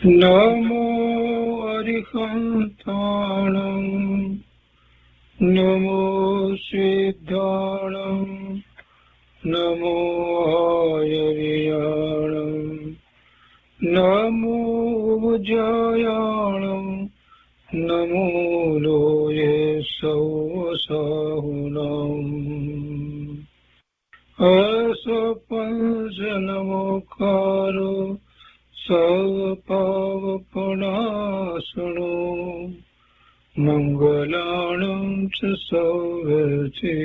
નમો અરિહંતાણં નમો સિદ્ધાણં નમો આયર્યાણં નમો ઉજ્જયાણં નમો લોયે સૌસાહુનં અસપંચનમોકારો સર્વપાવપનાશનો મંગલાણં ચ સૌર્ચે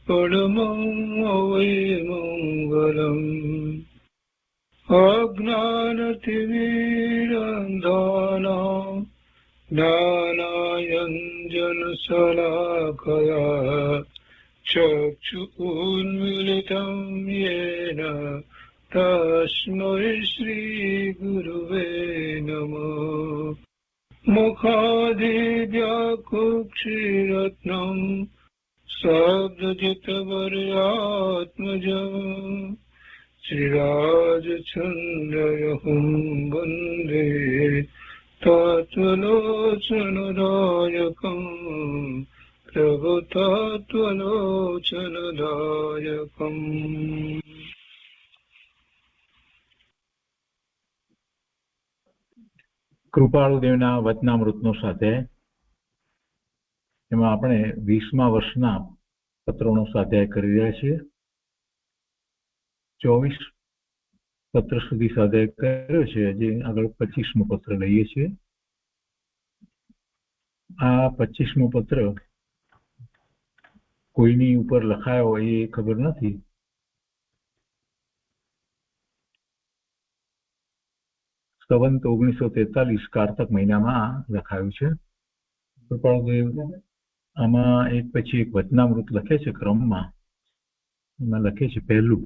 પરમં મંગલમ અજ્ઞાનતિમિરંધાના જ્ઞાનાંજનશલાકયા ચક્ષુન્મીલિतं येन તસ્મૈ શ્રીગુરવે નમઃ મુખાદિવ્યાકુક્ષિરત્નં શબ્દજિતવર્યાત્મજં શ્રીરાજચંદ્રયહું વંદે તત્વલોચનદાયકં પ્રભુતત્વલોચનદાયકં. કૃપાળુદેવના વચનામૃતનો સ્વાધ્યાય. એમાં આપણે 20મા વર્ષના પત્રોનો સ્વાધ્યાય કરી રહ્યા છીએ. 24 પત્ર સુધી સ્વાધ્યાય કર્યો છે. હજી આગળ 25મો પત્ર લઈએ છીએ. આ 25મો પત્ર કોઈની ઉપર લખાયો એ ખબર નથી. સંવંત 1943 કારતક મહિનામાં લખાયું છે. કૃપાળુદેવ આમાં એક પછી એક વચનામૃત લખે છે ક્રમમાં. એમાં લખે છે, પહેલું,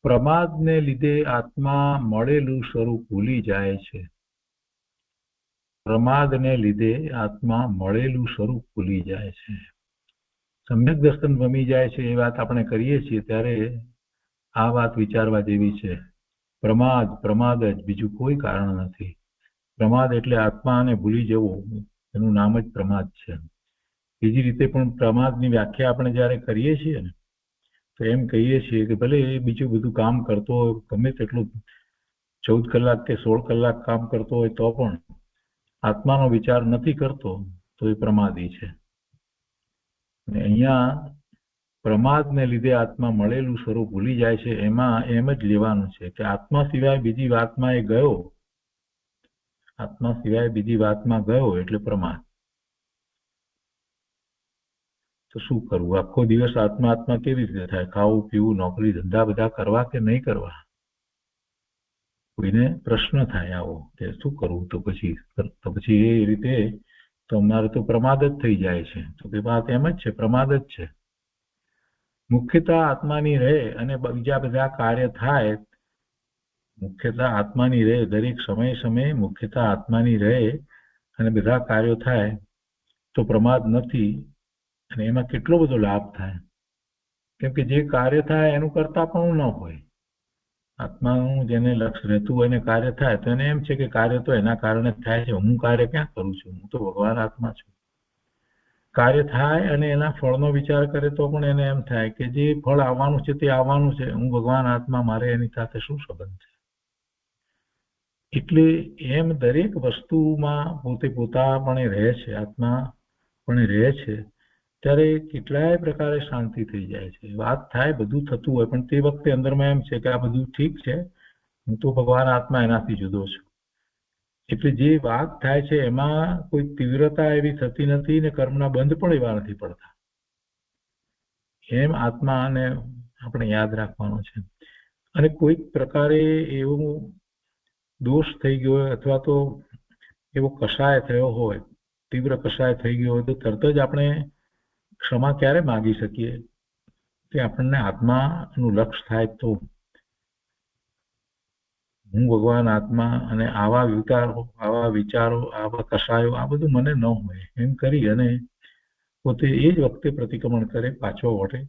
પ્રમાદને લીધે આત્મા મળેલું સ્વરૂપ ભૂલી જાય છે. પ્રમાદને લીધે આત્મા મળેલું સ્વરૂપ ભૂલી જાય છે. સમ્યક દર્શન ભમી જાય છે એ વાત આપણે કરીએ છીએ ત્યારે આ વાત વિચારવા જેવી છે. પ્રમાદ જ, બીજું કોઈ કારણ નથી. પ્રમાદ એટલે આત્માને ભૂલી જવો, એનું નામ જ પ્રમાદ છે. બીજી રીતે પણ પ્રમાદની વ્યાખ્યા આપણે જ્યારે કરીએ છીએ ને તો એમ કહીએ છીએ કે ભલે એ બીજું બધું કામ કરતો હોય, ગમે તેટલું 14 કલાક કે 16 કલાક કામ કરતો હોય તો પણ આત્માનો વિચાર નથી કરતો તો એ પ્રમાદી છે. અને અહીંયા પ્રમાદને લીધે આત્મા મળેલું સ્વરૂપ ભૂલી જાય છે. એમાં એમ જ લેવાનું છે કે આત્મા સિવાય બીજી વાતમાં એ ગયો, આત્મા સિવાય બીજી વાતમાં ગયો એટલે પ્રમાદ. તો શું કરવું? આખો દિવસ આત્મા કેવી રીતે થાય? ખાવું, પીવું, નોકરી ધંધા બધા કરવા કે નહીં કરવા? કોઈને પ્રશ્ન થાય આવો કે શું કરવું? તો પછી એ રીતે તો અમારે તો પ્રમાદ જ થઈ જાય છે. તો કે વાત એમ જ છે, પ્રમાદ જ છે. મુખ્યતા આત્માની રહે અને બીજા બધા કાર્ય થાય. મુખ્યતા આત્માની રહે, દરેક સમયે મુખ્યતા આત્માની રહે અને બધા કાર્યો થાય તો પ્રમાદ નથી. અને એમાં કેટલો બધો લાભ થાય, કેમ કે જે કાર્ય થાય એનું કરતા પણ ન હોય. આત્માનું જેને લક્ષ્ય રહેતું હોય ને કાર્ય થાય તો એને એમ છે કે કાર્ય તો એના કારણે થાય છે, હું કાર્ય ક્યાં કરું છું? હું તો ભગવાન આત્મા છું. કાર્ય થાય અને એના ફળનો વિચાર કરે તો પણ એને એમ થાય કે જે ફળ આવવાનું છે તે આવવાનું છે, હું ભગવાન આત્મા, મારે એની સાથે શું સંબંધ છે? એટલે એમ દરેક વસ્તુમાં પોતે પોતાપણે રહે છે, આત્મા પણ રહે છે. ત્યારે કેટલાય પ્રકારે શાંતિ થઈ જાય છે. વાત થાય, બધું થતું હોય, પણ તે વખતે અંદરમાં એમ છે કે આ બધું ઠીક છે, હું તો ભગવાન આત્મા એનાથી જુદો છું. એટલે જે વાત થાય છે એમાં કોઈ તીવ્રતા એવી થતી નથી ને કર્મના બંધ પણ એવા નથી પડતા. એમ આત્માને આપણે યાદ રાખવાનો છે. અને કોઈક પ્રકારે એવો દોષ થઈ ગયો હોય અથવા તો એવો કષાય થયો હોય, તીવ્ર કષાય થઈ ગયો હોય તો તરત જ આપણે ક્ષમા ક્યારે માગી શકીએ? કે આપણને આત્માનું લક્ષ્ય થાય તો હું ભગવાન આત્મા અને આવા વિચારો, આવા કષાયો, આ બધું મને ન હોય એમ કરી અને પોતે એ જ વખતે પ્રતિક્રમણ કરે, પાછો વળે,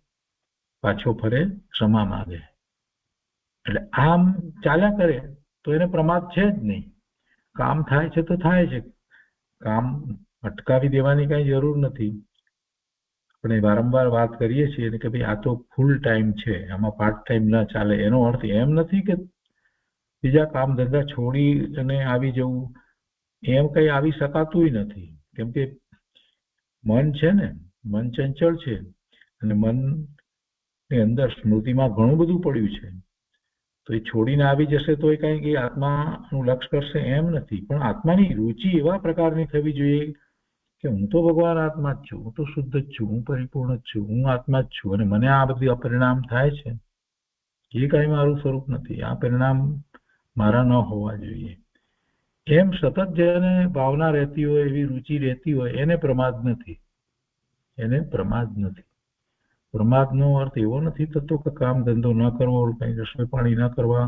પાછો ફરે, ક્ષમા માગે. એટલે આમ ચાલ્યા કરે તો એને પ્રમાદ છે જ નહીં. કામ થાય છે તો થાય છે, કામ અટકાવી દેવાની કઈ જરૂર નથી. આપણે વારંવાર વાત કરીએ છીએ કે ભાઈ આ તો ફૂલ ટાઈમ છે, આમાં પાર્ટ ટાઈમ ના ચાલે. એનો અર્થ એમ નથી કે બીજા કામ ધંધા છોડી અને આવી જવું, એમ કઈ આવી શકાતું નથી. કેમ કે મન છે ને, મન ચંચળ છે અને મનની અંદર સ્મૃતિમાં ઘણું બધું પડ્યું છે. તો એ છોડીને આવી જશે તો એ કઈ આત્માનું લક્ષ્ય કરશે એમ નથી. પણ આત્માની રુચિ એવા પ્રકારની થવી જોઈએ કે હું તો ભગવાન આત્મા જ છું, હું તો શુદ્ધ જ છું, હું પરિપૂર્ણ જ છું, હું આત્મા જ છું, અને મને આ બધી અપરિણામ થાય છે એ કઈ મારું સ્વરૂપ નથી, આ પરિણામ મારા ન હોવા જોઈએ. એમ સતત જેને ભાવના રહેતી હોય, એવી રુચિ રહેતી હોય, એને પ્રમાદ નથી. એને પ્રમાદ નથી. પ્રમાદનો અર્થ એવો નથી થતો કે કામ ધંધો ન કરવો, કઈ રસોઈ પાણી ન કરવા,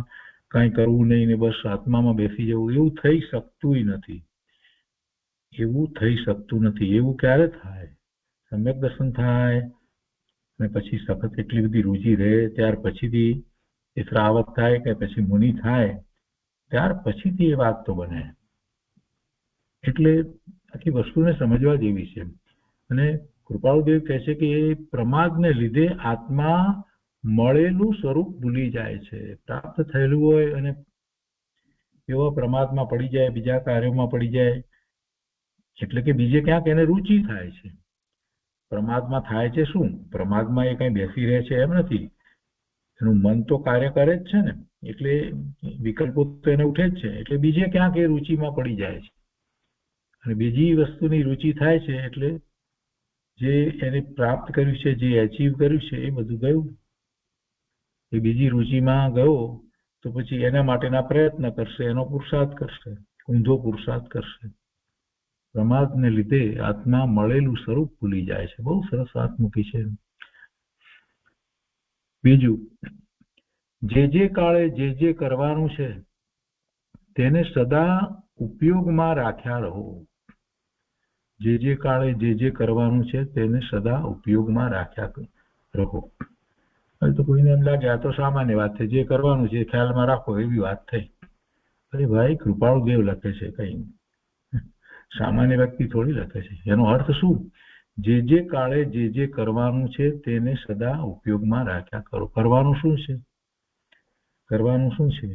કઈ કરવું નહીં ને બસ આત્મામાં બેસી જવું. એવું થઈ શકતું નથી. એવું થઈ શકતું નથી. એવું ક્યારે થાય? સમ્યક દર્શન થાય અને પછી સખત એટલી બધી રુચિ રહે ત્યાર પછીથી એ શ્રાવક થાય કે પછી મુનિ થાય ત્યાર પછીથી એ વાત તો બને. એટલે આખી વસ્તુને સમજવા જેવી છે. અને કૃપાળુદેવ કહે છે કે એ પ્રમાદને લીધે આત્મા મળેલું સ્વરૂપ ભૂલી જાય છે. પ્રાપ્ત થયેલું હોય અને એવા પ્રમાદમાં પડી જાય, બીજા કાર્યોમાં પડી જાય, એટલે કે બીજે ક્યાંક એને રુચિ થાય છે. પ્રમાદમાં થાય છે શું? પ્રમાદમાં એ કઈ બેસી રહે છે એમ નથી. એનું મન તો કાર્ય કરે જ છે ને, એટલે વિકલ્પો તો એને ઉઠે જ છે. એટલે બીજે ક્યાંક એ રુચિમાં પડી જાય છે અને બીજી વસ્તુની રુચિ થાય છે. એટલે જે એને પ્રાપ્ત કર્યું છે, જે એચીવ કર્યું છે, એ બધું ગયું. એ બીજી રુચિમાં ગયો તો પછી એના માટેના પ્રયત્ન કરશે, એનો પુરુષાર્થ કરશે, ઊંધો પુરુષાર્થ કરશે. પ્રમાદને લીધે આત્મા મળેલું સ્વરૂપ ભૂલી જાય છે. બહુ સરસ વાત મૂકી છે. બીજું, જે કાળે જે કરવાનું છે તેને સદા ઉપયોગમાં રાખ્યા રહો. જે કાળે જે કરવાનું છે તેને સદા ઉપયોગમાં રાખ્યા રહો. હવે તો કોઈને એમ લાગે આ તો સામાન્ય વાત છે, જે કરવાનું છે ખ્યાલમાં રાખો, એવી વાત થઈ. અરે ભાઈ, કૃપાળુદેવ લખે છે, કઈ સામાન્ય વ્યક્તિ થોડી લખે છે. એનો અર્થ શું? જે કાળે જે કરવાનું છે તેને સદા ઉપયોગમાં રાખ્યા કરો. કરવાનું શું છે? કરવાનું શું છે?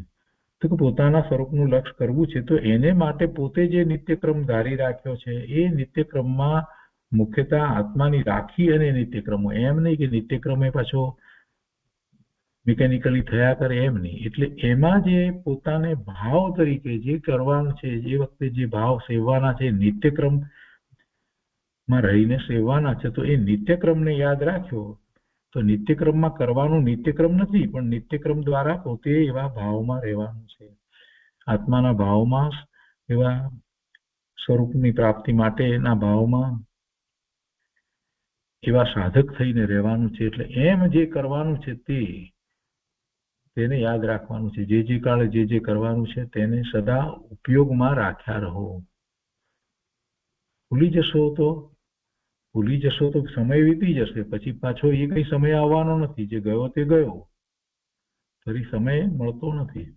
તો કે પોતાના સ્વરૂપનું લક્ષ્ય કરવું છે, તો એને માટે પોતે જે નિત્યક્રમ ધારી રાખ્યો છે એ નિત્યક્રમમાં મુખ્યતઃ આત્માની રાખી અને નિત્યક્રમો, એમ નહીં કે નિત્યક્રમ એ પાછો મિકેનિકલી થયા કરે એમ નહીં. એટલે એમાં જે પોતાને ભાવ તરીકે જે કરવાનું છે, જે વખતે જે ભાવ સેવવાના છે, નિત્યક્રમમાં રહીને સેવવાના છે, તો એ નિત્યક્રમને યાદ રાખ્યો તો નિત્યક્રમમાં કરવાનું નિત્યક્રમ નથી, પણ નિત્યક્રમ દ્વારા પોતે એવા ભાવમાં રહેવાનું છે. આત્માના ભાવમાં, એવા સ્વરૂપની પ્રાપ્તિ માટેના ભાવમાં એવા સાધક થઈને રહેવાનું છે. એટલે એમ જે કરવાનું છે તેને યાદ રાખવાનું છે. જે કાળે જે કરવાનું છે તેને સદા ઉપયોગમાં રાખ્યા રહો. ભૂલી જશો તો સમય વીતી જશે, પછી પાછો એ કઈ સમય આવવાનો નથી. જે ગયો તે ગયો, ફરી સમય મળતો નથી.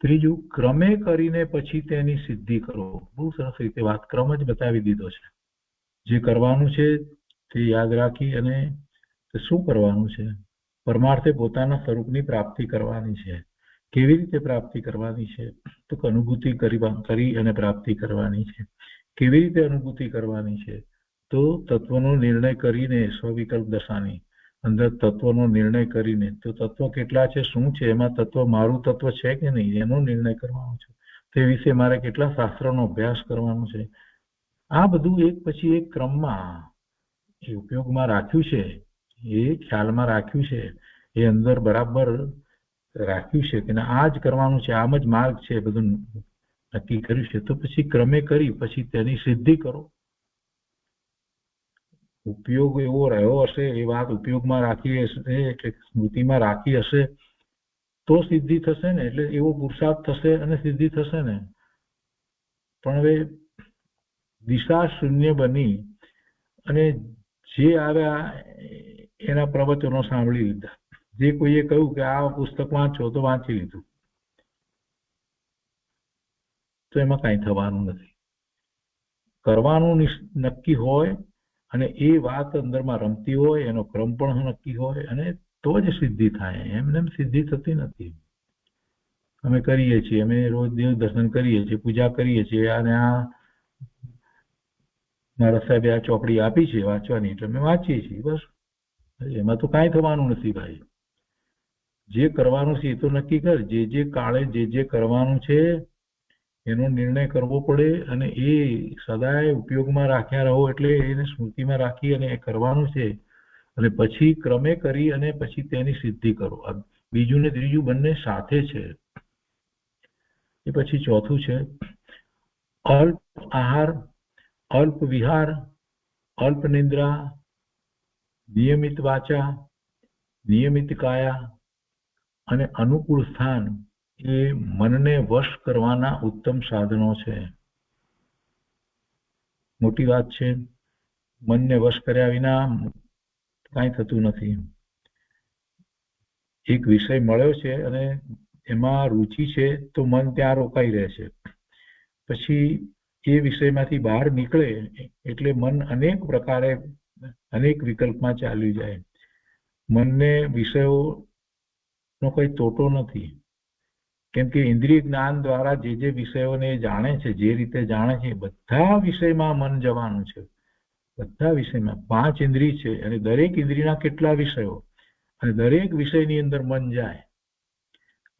ત્રીજું, ક્રમે કરીને પછી તેની સિદ્ધિ કરો. બહુ સરસ રીતે વાત ક્રમ જ બતાવી દીધો છે. જે કરવાનું છે તે યાદ રાખી અને શું કરવાનું છે? પરમાર્થે પોતાના સ્વરૂપની પ્રાપ્તિ કરવાની છે. કેવી રીતે પ્રાપ્તિ કરવાની છે? તો અનુભૂતિ કરી અને પ્રાપ્તિ કરવાની છે. કેવી રીતે અનુભૂતિ કરવાની છે? તો તત્વનો નિર્ણય કરીને, સ્વવિકલ્પ દશાની અંદર તત્વનો નિર્ણય કરીને, તો તત્વ કેટલા છે, શું છે, એમાં તત્વ મારું તત્વ છે કે નહીં, એનો નિર્ણય કરવાનો છે. તે વિશે મારે કેટલા શાસ્ત્રોનો અભ્યાસ કરવાનો છે. આ બધું એક પછી એક ક્રમમાં એ ઉપયોગમાં રાખ્યું છે, એ ખ્યાલમાં રાખ્યું છે, એ અંદર બરાબર રાખ્યું છે કે આ જ કરવાનું છે, આમ જ માર્ગ છે, બધું નક્કી કર્યું છે. તો પછી ક્રમે કરી પછી તેની સિદ્ધિ કરો. ઉપયોગ એવો રહ્યો હશે, એ વાત ઉપયોગમાં રાખી હશે, એટલે સ્મૃતિમાં રાખી હશે તો સિદ્ધિ થશે ને. એટલે એવો પુરુષાર્થ થશે અને સિદ્ધિ થશે ને. પણ હવે દિશા શૂન્ય બની અને જે આવ્યા એના પ્રવચનો સાંભળી લીધા. જે કોઈએ કહ્યું કે આ પુસ્તક વાંચો તો વાંચી લીધું, તો એમાં કાંઈ થવાનું નથી. કરવાનું નક્કી હોય અને એ વાત અંદરમાં રમતી હોય, એનો ક્રમ પણ નક્કી હોય, અને તો જ સિદ્ધિ થાય. એમને એમ સિદ્ધિ થતી નથી. અમે કરીએ છીએ, અમે રોજ દેવ દર્શન કરીએ છીએ, પૂજા કરીએ છીએ, અને આ મારા સાહેબે આ ચોપડી આપી છે વાંચવાની, એટલે અમે વાંચીએ છીએ, બસ. એમાં તો કાંઈ થવાનું નથી ભાઈ. જે કરવાનું છે એ તો નક્કી કર. જે કાળે જે કરવાનું છે એનો નિર્ણય કરવો પડે, અને એ સદાય ઉપયોગમાં રાખ્યા રહો. એટલે એને સ્મૃતિમાં રાખી અને એ કરવાનું છે, અને પછી ક્રમે કરી અને પછી તેની સિદ્ધિ કરો. બીજું ને ત્રીજું બંને સાથે છે. એ પછી ચોથું છે અલ્પ આહાર, અલ્પ વિહાર, અલ્પ નિદ્રા, નિયમિત વાચા, નિયમિત કાયા અને અનુકૂળ સ્થાન એ મનને વશ કરવાના ઉત્તમ સાધનો છે. મોટી વાત છે. મનને વશ કર્યા વિના કાંઈ થતું નથી. એક વિષય મળ્યો છે અને એમાં રુચિ છે તો મન ત્યાં રોકાઈ રહે છે. પછી એ વિષયમાંથી બહાર નીકળે એટલે મન અનેક પ્રકારે અનેક વિકલ્પમાં ચાલ્યું જાય. મનને વિષયોનો કોઈ તોટો નથી, કેમ કે ઇન્દ્રિય જ્ઞાન દ્વારા જે વિષયોને જાણે છે, જે રીતે જાણે છે, બધા વિષયમાં મન જવાનું છે. બધા વિષયમાં 5 ઇન્દ્રિય છે અને દરેક ઇન્દ્રિયના કેટલા વિષયો, અને દરેક વિષયની અંદર મન જાય.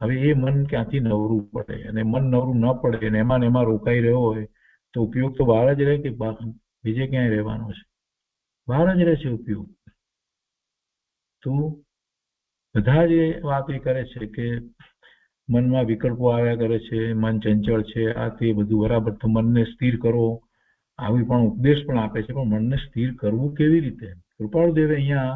હવે એ મન ક્યાંથી નવરું પડે? અને મન નવરું ન પડે અને એમાં રોકાઈ રહ્યો હોય તો ઉપયોગ તો બહાર જ રહે કે બીજે ક્યાંય રહેવાનો છે? બહાર જ રહે છે ઉપયોગ. તો બધા જ વાત એ કરે છે કે મનમાં વિકલ્પો આવ્યા કરે છે, મન ચંચળ છે, આ તે બધું બરાબર, તો મનને સ્થિર કરો, આવી પણ ઉપદેશ પણ આપે છે. પણ મનને સ્થિર કરવું કેવી રીતે? કૃપાળુદેવે અહીંયા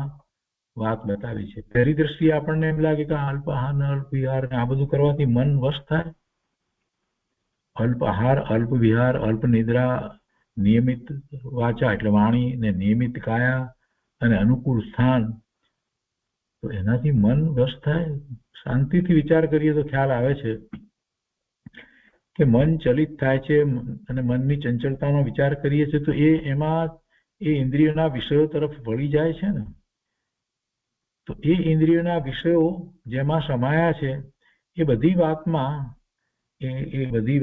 વાત બતાવી છે. પહેલી દ્રષ્ટિએ આપણને એમ લાગે કે અલ્પ આહાર ને અલ્પ વિહાર ને આ બધું કરવાથી મન વશ થાય. અલ્પ આહાર, અલ્પ વિહાર, અલ્પ નિદ્રા, નિયમિત વાચા એટલે વાણી, ને નિયમિત કાયા અને અનુકૂળ સ્થાન, તો એનાથી મન વશ થાય. શાંતિથી વિચાર કરીએ તો ખ્યાલ આવે છે કે મન ચલિત થાય છે, અને મનની ચંચળતાનો વિચાર કરીએ છીએ તો એમાં એ ઇન્દ્રિયોના વિષયો તરફ વળી જાય છે ને. તો એ ઇન્દ્રિયોના વિષયો જેમાં સમાયા છે એ બધી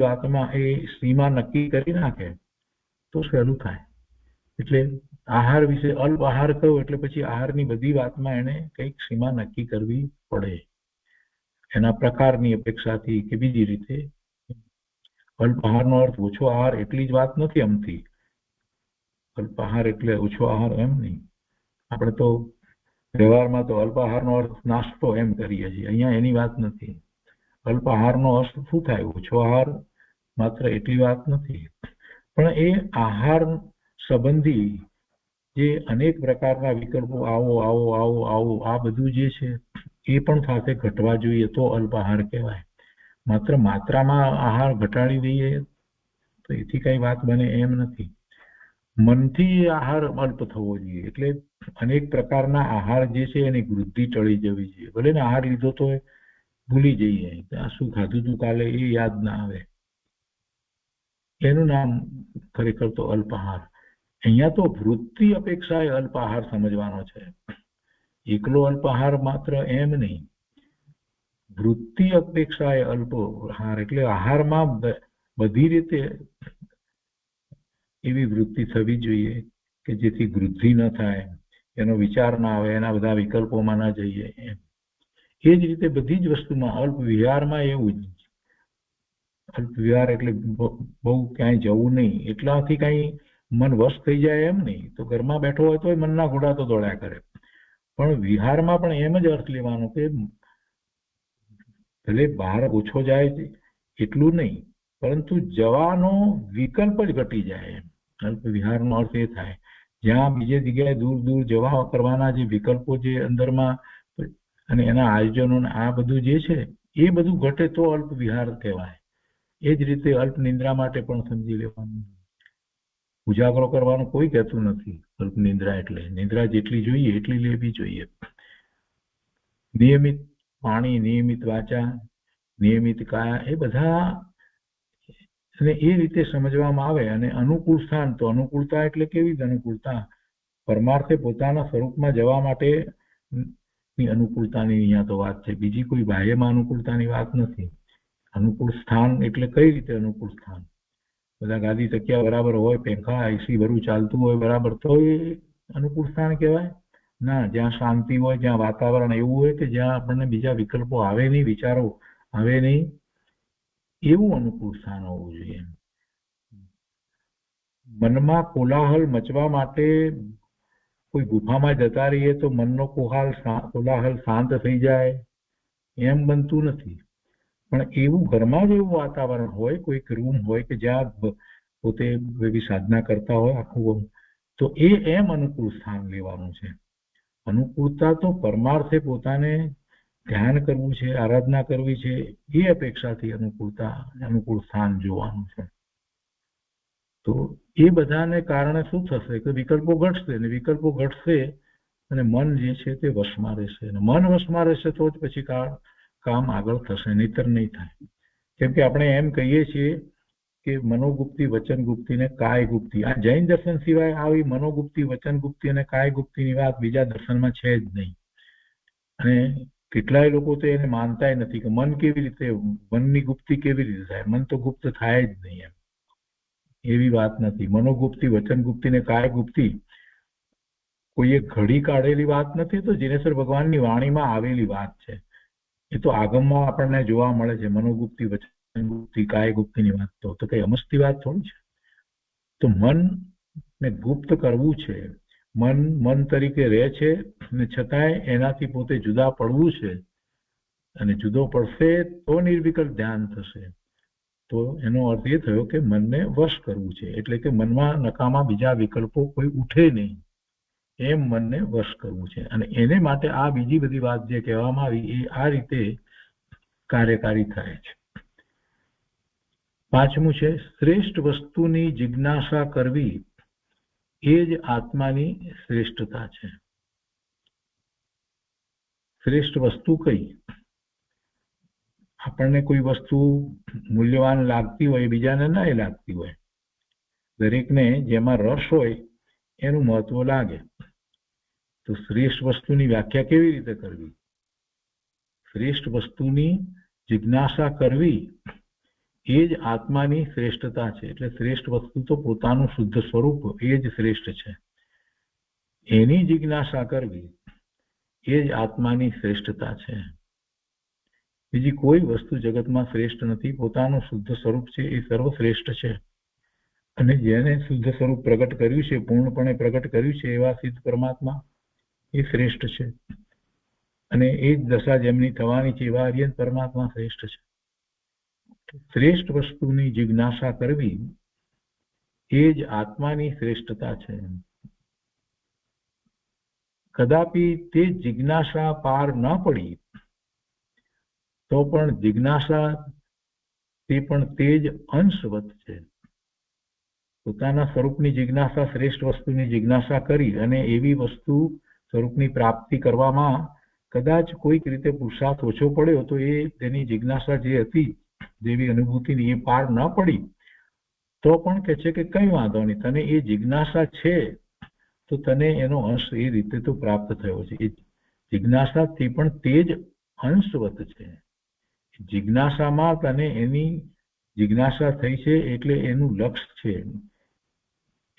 વાતમાં એ સીમા નક્કી કરી નાખે તો સહેલું થાય. એટલે આહાર વિશે અલ્પ આહાર કહ્યું એટલે પછી આહારની બધી વાતમાં એને કંઈક સીમા નક્કી કરવી પડે, એના પ્રકારની અપેક્ષાથી કે બીજી રીતે. અલ્પ આહારનો અર્થ ઓછો આહાર એટલી જ વાત નથી અમથી. અલ્પ આહાર એટલે ઓછો આહાર એમ નહીં. આપણે તો વ્યવહારમાં તો અલ્પ આહારનો અર્થ નાસ્તો એમ કરીએ છીએ. અહીંયા એની વાત નથી. અલ્પ આહારનો અર્થ શું થાય? ઓછો આહાર માત્ર એટલી વાત નથી, પણ એ આહાર સંબંધી જે અનેક પ્રકારના વિકલ્પો આવો આવો આવો આવો આ બધું જે છે એ પણ સાથે ઘટવા જોઈએ તો અલ્પ આહાર કહેવાય. માત્ર માત્રામાં આહાર ઘટાડી દઈએ તો એથી કઈ વાત બને એમ નથી. મનથી આહાર અલ્પ થવો જોઈએ. એટલે અનેક પ્રકારના આહાર જે છે એની વૃદ્ધિ ટળી જવી જોઈએ. ભલે ને આહાર લીધો તો ભૂલી જઈએ, આ શું ખાધું તું કાલે એ યાદ ના આવે, એનું નામ ખરેખર તો અલ્પ આહાર. અહીંયા તો વૃત્તિ અપેક્ષા એ અલ્પ આહાર સમજવાનો છે. એકલો અલ્પ આહાર માત્ર એમ નહીં, વૃત્તિ અપેક્ષા એ અલ્પ આહાર એટલે આહારમાં બધી રીતે એવી વૃત્તિ થવી જોઈએ કે જેથી વૃદ્ધિ ન થાય, એનો વિચાર ના આવે, એના બધા વિકલ્પોમાં ના જઈએ. એ જ રીતે બધી જ વસ્તુમાં અલ્પ વિહારમાં એવું જ. અલ્પ વિહાર એટલે બહુ ક્યાંય જવું નહીં, એટલાથી કઈ મન વશ થઈ જાય એમ નહીં. તો ઘરમાં બેઠો હોય તો મનના ઘોડા તો દોડ્યા કરે. પણ વિહારમાં પણ એમ જ અર્થ લેવાનો કે ભલે બહાર ઓછો જાય એટલું નહીં, પરંતુ જવાનો વિકલ્પ જ ઘટી જાય. અલ્પ વિહારનો અર્થ એ થાય જ્યાં બીજે જગ્યાએ દૂર દૂર જવા કરવાના જે વિકલ્પો જે અંદરમાં અને એના આયોજનો આ બધું જે છે એ બધું ઘટે તો અલ્પ વિહાર કહેવાય. એ જ રીતે અલ્પ નિંદ્રા માટે પણ સમજી લેવાનું. ઉજાગરો કરવાનું કોઈ કહેતું નથી. અલ્પ નિંદ્રા એટલે નિંદ્રા જેટલી જોઈએ એટલી લેવી જોઈએ. નિયમિત પાણી, નિયમિત વાચા, નિયમિત કાયા, એ બધા અને એ રીતે સમજવામાં આવે. અને અનુકૂળ સ્થાન, તો અનુકૂળતા એટલે કેવી અનુકૂળતા? પરમાર્થે પોતાના સ્વરૂપમાં જવા માટે ની અનુકૂળતાની અહીંયા તો વાત છે, બીજી કોઈ બાહ્યમાં અનુકૂળતાની વાત નથી. અનુકૂળ સ્થાન એટલે કઈ રીતે અનુકૂળ સ્થાન? બધા ગાદી તકિયા બરાબર હોય, પંખા એસી બધું ચાલતું હોય બરાબર, તો એ અનુકૂળ સ્થાન કહેવાય? ના, જ્યાં શાંતિ હોય, જ્યાં વાતાવરણ એવું હોય કે જ્યાં આપણને બીજા વિકલ્પો આવે નહીં, વિચારો આવે નહીં, એવું અનુકૂળ સ્થાન હોવું જોઈએ. મનમાં કોલાહલ મચવા માટે કોઈ ગુફામાં જતા રહીએ તો મનનો કોલાહલ શાંત થઈ જાય, એમ બનતું નથી. પણ એવું ઘરમાં જ એવું વાતાવરણ હોય, કોઈક રૂમ હોય કે જ્યાં પોતે એવી સાધના કરતા હોય આખું, તો એમ અનુકૂળ સ્થાન લેવાનું છે. અનુકૂળતા તો પરમાર્થે પોતાને ધ્યાન કરવું છે, આરાધના કરવી છે, એ અપેક્ષાથી અનુકૂળ સ્થાન જોવાનું છે. તો એ બધાને કારણે શું થશે કે વિકલ્પો ઘટશે, અને વિકલ્પો ઘટશે અને મન જે છે તે વશમાં રહેશે, અને મન વશમાં રહેશે તો જ પછી કામ આગળ થશે, નહીતર નહીં થાય. કેમ કે આપણે એમ કહીએ છીએ કે મનોગુપ્તિ, વચનગુપ્તિ ને કાયગુપ્તિ, આ જૈન દર્શન સિવાય આવી મનોગુપ્તિ, વચનગુપ્તિ અને કાયગુપ્તિની વાત બીજા દર્શનમાં છે જ નહીં. અને કેટલાય લોકો તો એને માનતા નથી કે મન કેવી રીતે, મનની ગુપ્તિ કેવી રીતે થાય, મન તો ગુપ્ત થાય જ નહીં. એમ એવી વાત નથી. મનોગુપ્તિ, વચનગુપ્તિ ને કાયગુપ્તિ કોઈ એક ઘડી કાઢેલી વાત નથી, તો જીનેશ્વર ભગવાનની વાણીમાં આવેલી વાત છે. એ તો આગમમાં આપણને જોવા મળે છે. મનોગુપ્તિ, વચનગુપ્તિ, કાયગુપ્તિની વાત તો કઈ અમસ્તી વાત થોડી છે. તો મન ને ગુપ્ત કરવું છે. મન તરીકે રહે છે અને છતાંય એનાથી પોતે જુદા પડવું છે, અને જુદો પડશે તો નિર્વિકલ્પ ધ્યાન થશે. તો એનો અર્થ એ થયો કે મનને વશ કરવું છે, એટલે કે મનમાં નકામા બીજા વિકલ્પો કોઈ ઉઠે નહીં, એમ મનને વશ કરવું છે. અને એને માટે આ બીજી બધી વાત જે કહેવામાં આવી એ આ રીતે કાર્યકારી થાય છે. પાંચમું છે, શ્રેષ્ઠ વસ્તુની જિજ્ઞાસા કરવી એ જ આત્માની શ્રેષ્ઠતા છે. શ્રેષ્ઠ વસ્તુ કઈ? આપણને કોઈ વસ્તુ મૂલ્યવાન લાગતી હોય, બીજાને ના લાગતી હોય. દરેકને જેમાં રસ હોય એનું મહત્વ લાગે. તો શ્રેષ્ઠ વસ્તુની વ્યાખ્યા કેવી રીતે કરવી? શ્રેષ્ઠ વસ્તુની જિજ્ઞાસા કરવી એ જ આત્માની શ્રેષ્ઠતા છે. એટલે શ્રેષ્ઠ વસ્તુ તો પોતાનું શુદ્ધ સ્વરૂપ એ જ શ્રેષ્ઠ છે. એની જિજ્ઞાસા કરવી એ જ આત્માની શ્રેષ્ઠતા છે. બીજી કોઈ વસ્તુ જગતમાં શ્રેષ્ઠ નથી. પોતાનું શુદ્ધ સ્વરૂપ છે એ સર્વશ્રેષ્ઠ છે. અને જેને શુદ્ધ સ્વરૂપ પ્રગટ કર્યું છે, પૂર્ણપણે પ્રગટ કર્યું છે, એવા સિદ્ધ પરમાત્મા એ શ્રેષ્ઠ છે. અને એ જ દશા જેમની થવાની છે એવા આર્યન પરમાત્મા શ્રેષ્ઠ છે. શ્રેષ્ઠ વસ્તુની જિજ્ઞાસા કરવી એ જ આત્માની શ્રેષ્ઠતા છે. કદાપી તે જિજ્ઞાસા પાર ન પડી તો પણ જિજ્ઞાસા તે પણ તે જ અંશવત છે. પોતાના સ્વરૂપની જિજ્ઞાસા, શ્રેષ્ઠ વસ્તુની જિજ્ઞાસા કરી અને એવી વસ્તુ સ્વરૂપની પ્રાપ્તિ કરવામાં કદાચ કોઈક રીતે પુરુષાર્થ ઓછો પડ્યો તો એ તેની જિજ્ઞાસા જે હતી, જેવી અનુભૂતિની, એ પાર ન પડી તો પણ કહે છે કે કઈ વાંધો નહીં, તને એ જિજ્ઞાસા છે તો તને એનો અંશ એ રીતે તો પ્રાપ્ત થયો છે. એ જિજ્ઞાસા તે પણ તે જ અંશવત છે. જિજ્ઞાસામાં તને એની જિજ્ઞાસા થઈ છે એટલે એનું લક્ષ્ય છે,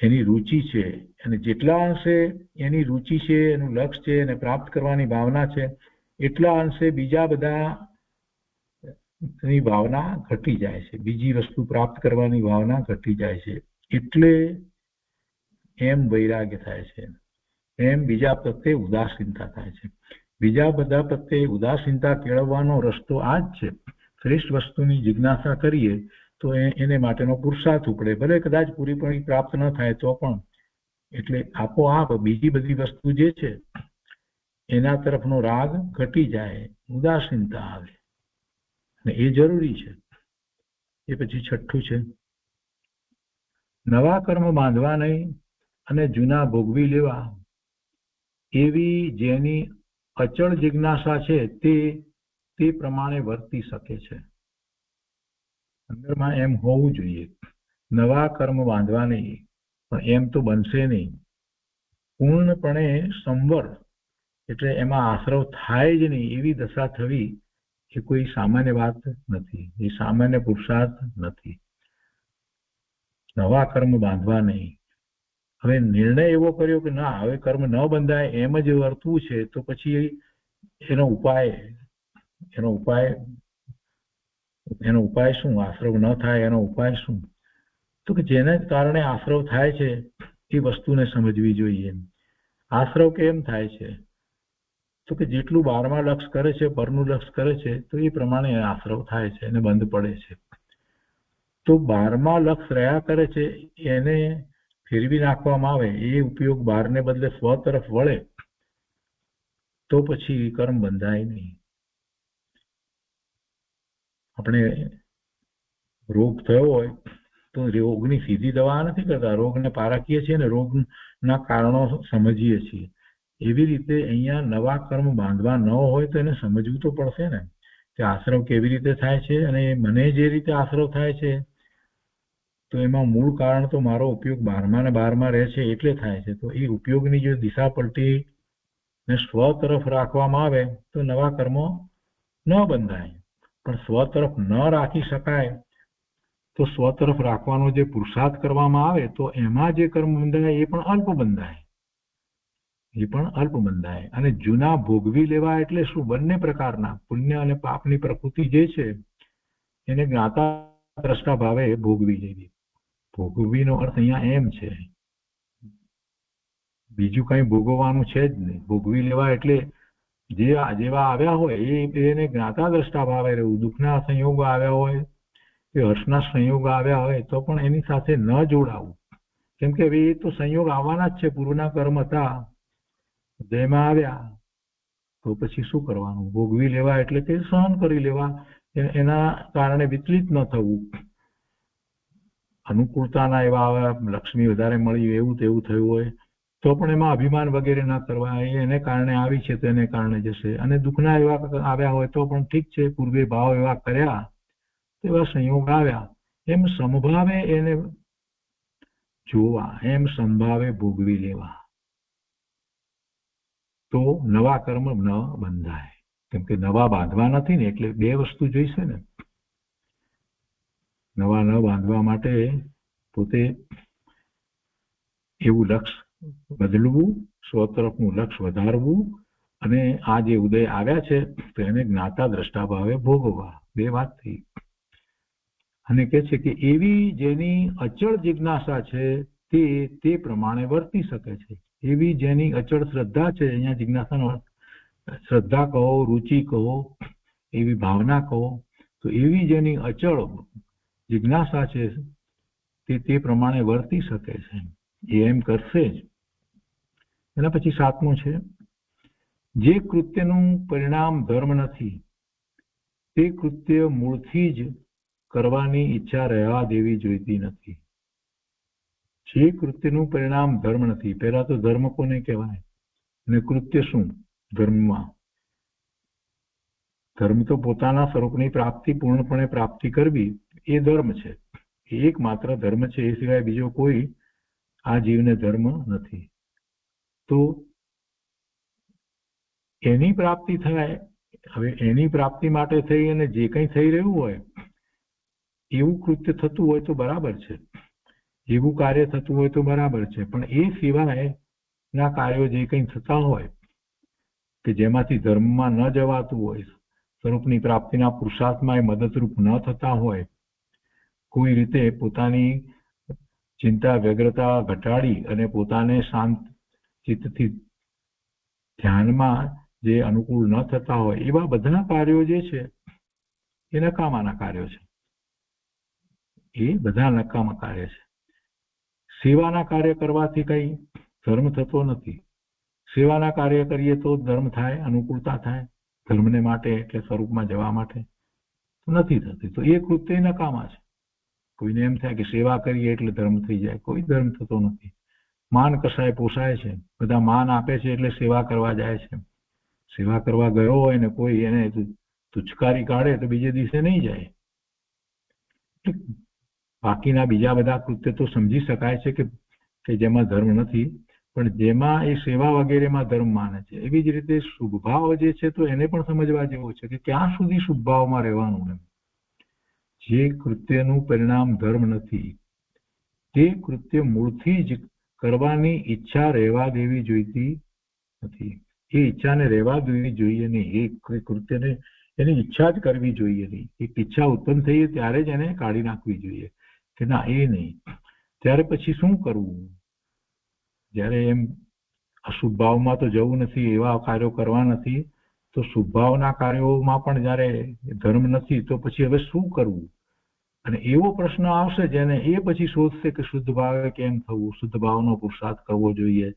એની રુચિ છે. અને જેટલા અંશે એની રુચિ છે, એનું લક્ષ્ય છે, એને પ્રાપ્ત કરવાની ભાવના છે, એટલા અંશે બીજા બધા ની ભાવના ઘટી જાય છે. બીજી વસ્તુ પ્રાપ્ત કરવાની ભાવના ઘટી જાય છે. એટલે એમ વૈરાગ્ય થાય છે, એમ બીજા પ્રત્યે ઉદાસીનતા થાય છે. બીજા બધા પ્રત્યે ઉદાસીનતા કેળવવાનો રસ્તો આ જ છે. શ્રેષ્ઠ વસ્તુની જિજ્ઞાસા કરીએ તો એને માટેનો પુરુષાર્થ ઉપડે, ભલે કદાચ પૂરીપૂરી પ્રાપ્ત ન થાય તો પણ. એટલે આપોઆપ બીજી બધી વસ્તુ જે છે એના તરફનો રાગ ઘટી જાય, ઉદાસીનતા આવે, અને એ જરૂરી છે. એ પછી છઠ્ઠું છે, નવા કર્મ બાંધવા નહીં અને જૂના ભોગવી લેવા એવી જેની અચળ જિજ્ઞાસા છે તે પ્રમાણે વર્તી શકે છે. અંદરમાં એમ હોવું જોઈએ, નવા કર્મ બાંધવા નહીં, પણ એમ તો બનશે નહીં. પૂર્ણપણે સંવર એટલે એમાં આશ્રવ થાય જ નહીં એવી દશા થવી એ કોઈ સામાન્ય વાત નથી, એ સામાન્ય પુરુષાર્થ નથી. નવા કર્મ બાંધવા નહીં. હવે નિર્ણય એવો કર્યો કે ના, હવે કર્મ ન બંધાય એમ જ વર્તવું છે, તો પછી એનો ઉપાય શું? આશ્રવ ન થાય એનો ઉપાય શું? તો કે જેને કારણે આશ્રવ થાય છે એ વસ્તુને સમજવી જોઈએ. આશ્રવ કેમ થાય છે? તો કે જેટલું બહારમાં લક્ષ કરે છે, પરનું લક્ષ કરે છે, તો એ પ્રમાણે આશ્રવ થાય છે અને બંધ પડે છે. તો બહારમાં લક્ષ રહ્યા કરે છે એને ફેરવી નાખવામાં આવે, એ ઉપયોગ બહારને બદલે સ્વ તરફ વળે, તો પછી કર્મ બંધાય નહીં. આપણે રોગ થયો હોય તો રોગની સીધી દવા નથી કરતા, રોગને પારખીએ છીએ ને રોગના કારણો સમજીએ છીએ. એવી રીતે અહીંયા નવા કર્મ બાંધવા ન હોય તો એને સમજવું તો પડશે ને કે આશ્રવ કેવી રીતે થાય છે, અને મને જે રીતે આશ્રવ થાય છે તો એમાં મૂળ કારણ તો મારો ઉપયોગ બહારમાં ને બહારમાં રહે છે એટલે થાય છે. તો એ ઉપયોગની જો દિશા પલટી ને સ્વ તરફ રાખવામાં આવે તો નવા કર્મો ન બંધાય. પણ સ્વ તરફ ન રાખી શકાય તો સ્વ તરફ રાખવાનો જે પુરુષાર્થ કરવામાં આવે તો એમાં જે કર્મ બંધાય એ પણ અલ્પ બંધાય. અને જૂના ભોગવી લેવા એટલે શું? બંને પ્રકારના પુણ્ય અને પાપની પ્રકૃતિ જે છે એને જ્ઞાતા દ્રષ્ટા ભાવે ભોગવી લેવી. ભોગવીનો અર્થ અહીંયા એમ છે, બીજું કઈ ભોગવવાનું છે જ નહીં. ભોગવી લેવા એટલે જેવા આવ્યા હોય એને જ્ઞાતા દ્રષ્ટા ભાવે રહેવું. દુઃખના સંયોગો આવ્યા હોય કે હર્ષના સંયોગો આવ્યા હોય તો પણ એની સાથે ન જોડાવું, કેમ કે હવે એ તો સંયોગ આવવાના જ છે. પૂર્વના કર્મ હતા, દેહમાં આવ્યા તો પછી શું કરવાનું? ભોગવી લેવા એટલે કે સહન કરી લેવા, એના કારણે વિચલિત ન થવું. અનુકૂળતાના એવા લક્ષ્મી વધારે મળી એવું તેવું થયું હોય તો પણ એમાં અભિમાન વગેરે ના કરવા, એને કારણે આવી છે તો એને કારણે જશે. અને દુઃખના એવા આવ્યા હોય તો પણ ઠીક છે, પૂર્વે ભાવ એવા કર્યા, એવા સંયોગ આવ્યા, એમ સમભાવે એને જોવા, એમ સંભાવે ભોગવી લેવા, તો નવા કર્મ ન બંધાય. કેમ કે નવા બાંધવા નથી ને, એટલે બે વસ્તુ જોઈશે ને. નવા ન બાંધવા માટે પોતે એવું લક્ષ બદલવું, સ્વ તરફનું લક્ષ વધારવું, અને આ જે ઉદય આવ્યા છે તો એને જ્ઞાતા દ્રષ્ટા ભાવે ભોગવવા. બે વાત થઈ. અને કે છે કે એવી જેની અચળ જિજ્ઞાસા છે તે પ્રમાણે વર્તી શકે છે. એવી જેની અચળ શ્રદ્ધા છે, અહીંયા જિજ્ઞાસાનો શ્રદ્ધા કહો, રુચિ કહો, એવી ભાવના કહો, તો એવી જેની અચળ જિજ્ઞાસા છે તે પ્રમાણે વર્તી શકે છે, એ એમ કરશે જ. એના પછી 7મું છે, જે કૃત્યનું પરિણામ ધર્મ નથી તે કૃત્ય મૂળથી જ કરવાની ઈચ્છા રહેવા દેવી જોઈતી નથી. જે કૃત્યનું પરિણામ ધર્મ નથી, પહેલા તો ધર્મ કોને કહેવાય અને કૃત્ય શું? ધર્મ તો પોતાના સ્વરૂપની પ્રાપ્તિ પૂર્ણપણે પ્રાપ્તિ કરવી એ ધર્મ છે, એ એકમાત્ર ધર્મ છે. એ સિવાય બીજો કોઈ આ જીવને ધર્મ નથી. તો એની પ્રાપ્તિ થાય. હવે એની પ્રાપ્તિ માટે થઈ અને જે કંઈ થઈ રહ્યું હોય એવું કૃત્ય થતું હોય તો બરાબર છે, એવું કાર્ય થતું હોય તો બરાબર છે. પણ એ સિવાયના કાર્યો જે કંઈ થતા હોય કે જેમાંથી ધર્મમાં ન જવાતું હોય, સ્વરૂપની પ્રાપ્તિના પુરુષાર્થમાં એ મદદરૂપ ન થતા હોય, કોઈ રીતે પોતાની ચિંતા વ્યગ્રતા ઘટાડી અને પોતાને શાંત ચિત્તથી ધ્યાનમાં જે અનુકૂળ ન થતા હોય એવા બધા કાર્યો જે છે એ નકામાના કાર્યો છે. એ બધા નકામા કાર્ય છે. સેવાના કાર્ય કરવાથી કઈ ધર્મ થતો નથી. સેવાના કાર્ય કરીએ તો ધર્મ થાય, અનુકૂળતા થાય ધર્મને માટે, એટલે સ્વરૂપમાં જવા માટે. નથી થતી તો એ કૃત્ય નકામા છે. કોઈને એમ થાય કે સેવા કરીએ એટલે ધર્મ થઈ જાય, કોઈ ધર્મ થતો નથી. માન કસાય પોસાય છે, બધા માન આપે છે એટલે સેવા કરવા જાય છે. સેવા કરવા ગયો હોય ને કોઈ એને તુચકારી કાઢે તો બીજે દિવસે નહીં જાય. બાકીના બીજા બધા કૃત્ય તો સમજી શકાય છે કે જેમાં ધર્મ નથી, પણ જેમાં એ સેવા વગેરેમાં ધર્મ માને છે. એવી જ રીતે શુભ ભાવ જે છે તો એને પણ સમજવા જેવો છે કે ક્યાં સુધી શુભ ભાવમાં રહેવાનું. એમ જે કૃત્યનું પરિણામ ધર્મ નથી તે કૃત્ય મૂળથી જ કરવાની ઈચ્છા રહેવા દેવી જોઈતી નથી. એ ઈચ્છાને રહેવા દેવી જોઈએ નહીં. એ કૃત્યને એની ઈચ્છા જ કરવી જોઈએ નહીં. એક ઈચ્છા ઉત્પન્ન થઈ ત્યારે જ એને કાઢી નાખવી જોઈએ કે ના એ નહીં. ત્યારે પછી શું કરવું? જ્યારે એમ અશુભ ભાવમાં તો જવું નથી, એવા કાર્યો કરવા નથી, તો શુભ ભાવના કાર્યોમાં પણ જ્યારે ધર્મ નથી તો પછી હવે શું કરવું? અને એવો પ્રશ્ન આવશે જેને એ પછી શોધશે કે શુદ્ધ ભાવે કેમ થવું, શુદ્ધ ભાવનો પુરુષાર્થ કરવો જોઈએ.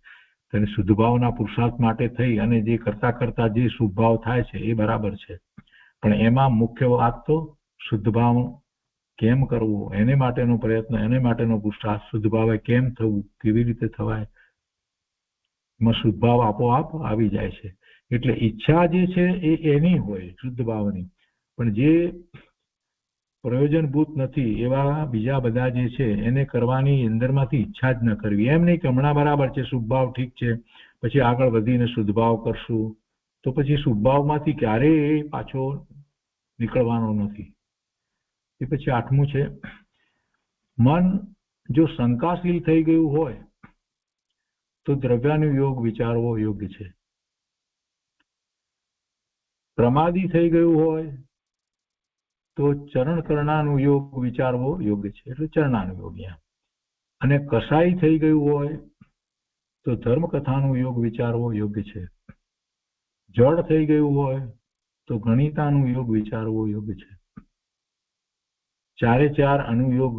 અને શુદ્ધ ભાવના પુરુષાર્થ માટે થઈ અને જે કરતા કરતા જે શુભ ભાવ થાય છે એ બરાબર છે, પણ એમાં મુખ્ય વાત તો શુદ્ધ ભાવ કેમ કરવો, એને માટેનો પ્રયત્ન, એને માટેનો પુરુષાર્થ, શુદ્ધ ભાવે કેમ થવું, કેવી રીતે થવાય, એમાં શુદ્ધ ભાવ આપોઆપ આવી જાય છે. એટલે ઈચ્છા જે છે એ એની હોય શુદ્ધ ભાવની, પણ જે પ્રયોજનભૂત નથી એવા બીજા બધા જે છે એને કરવાની અંદરમાંથી ઈચ્છા જ ન કરવી. એમ નહીં કે હમણાં બરાબર છે, શુભ ભાવ ઠીક છે, પછી આગળ વધીને શુદ્ધ ભાવ કરશું, તો પછી શુભ ભાવમાંથી ક્યારેય પાછો નીકળવાનો નથી. એ પછી 8મું છે, મન જો શંકાશીલ થઈ ગયું હોય તો દ્રવ્યાનુયોગ વિચારવો યોગ્ય છે. પ્રમાદી થઈ ગયું હોય તો ચરણ કરણાનુયોગ વિચારવો યોગ્ય છે, એટલે ચરણાનુયોગ. અને કસાઈ થઈ ગયું હોય તો ધર્મકથાનું યોગ વિચારવો યોગ્ય છે. જળ થઈ ગયું હોય તો ગણિતાનું યોગ વિચારવો યોગ્ય છે. ચારે ચાર અનુયોગ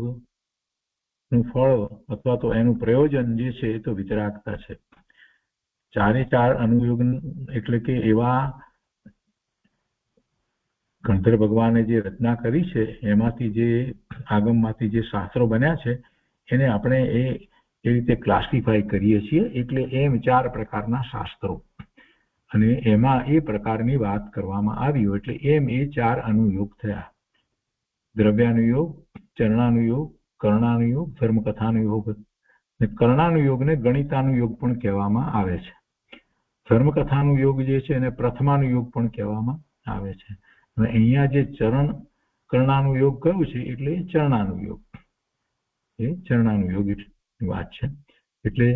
નું ફળ અથવા તો એનું પ્રયોજન જે છે એ તો વિતરાગતા છે. ચારે ચાર અનુયોગ એટલે કે એવા ગણધર ભગવાને જે રચના કરી છે એમાંથી જે આગમમાંથી જે શાસ્ત્રો બન્યા છે એને આપણે એ રીતે ક્લાસિફાઈ કરીએ છીએ. એટલે એમ 4 પ્રકારના શાસ્ત્રો અને એમાં એ પ્રકારની વાત કરવામાં આવી હોય એટલે એમ એ 4 અનુયોગ થયા: દ્રવ્યાનુયોગ, ચરણાનુયોગ, કર્ણાનુયોગ, ધર્મકથાનુયોગ. કર્ણાનુયોગને ગણિતાનુયોગ પણ કહેવામાં આવે છે. ધર્મકથાનુયોગ જે છે એને પ્રથમાનુયોગ પણ કહેવામાં આવે છે. અને અહીંયા જે ચરણ કર્ણાનુયોગ કયું છે એટલે ચરણાનુયોગ, એ ચરણાનુયોગની વાત છે. એટલે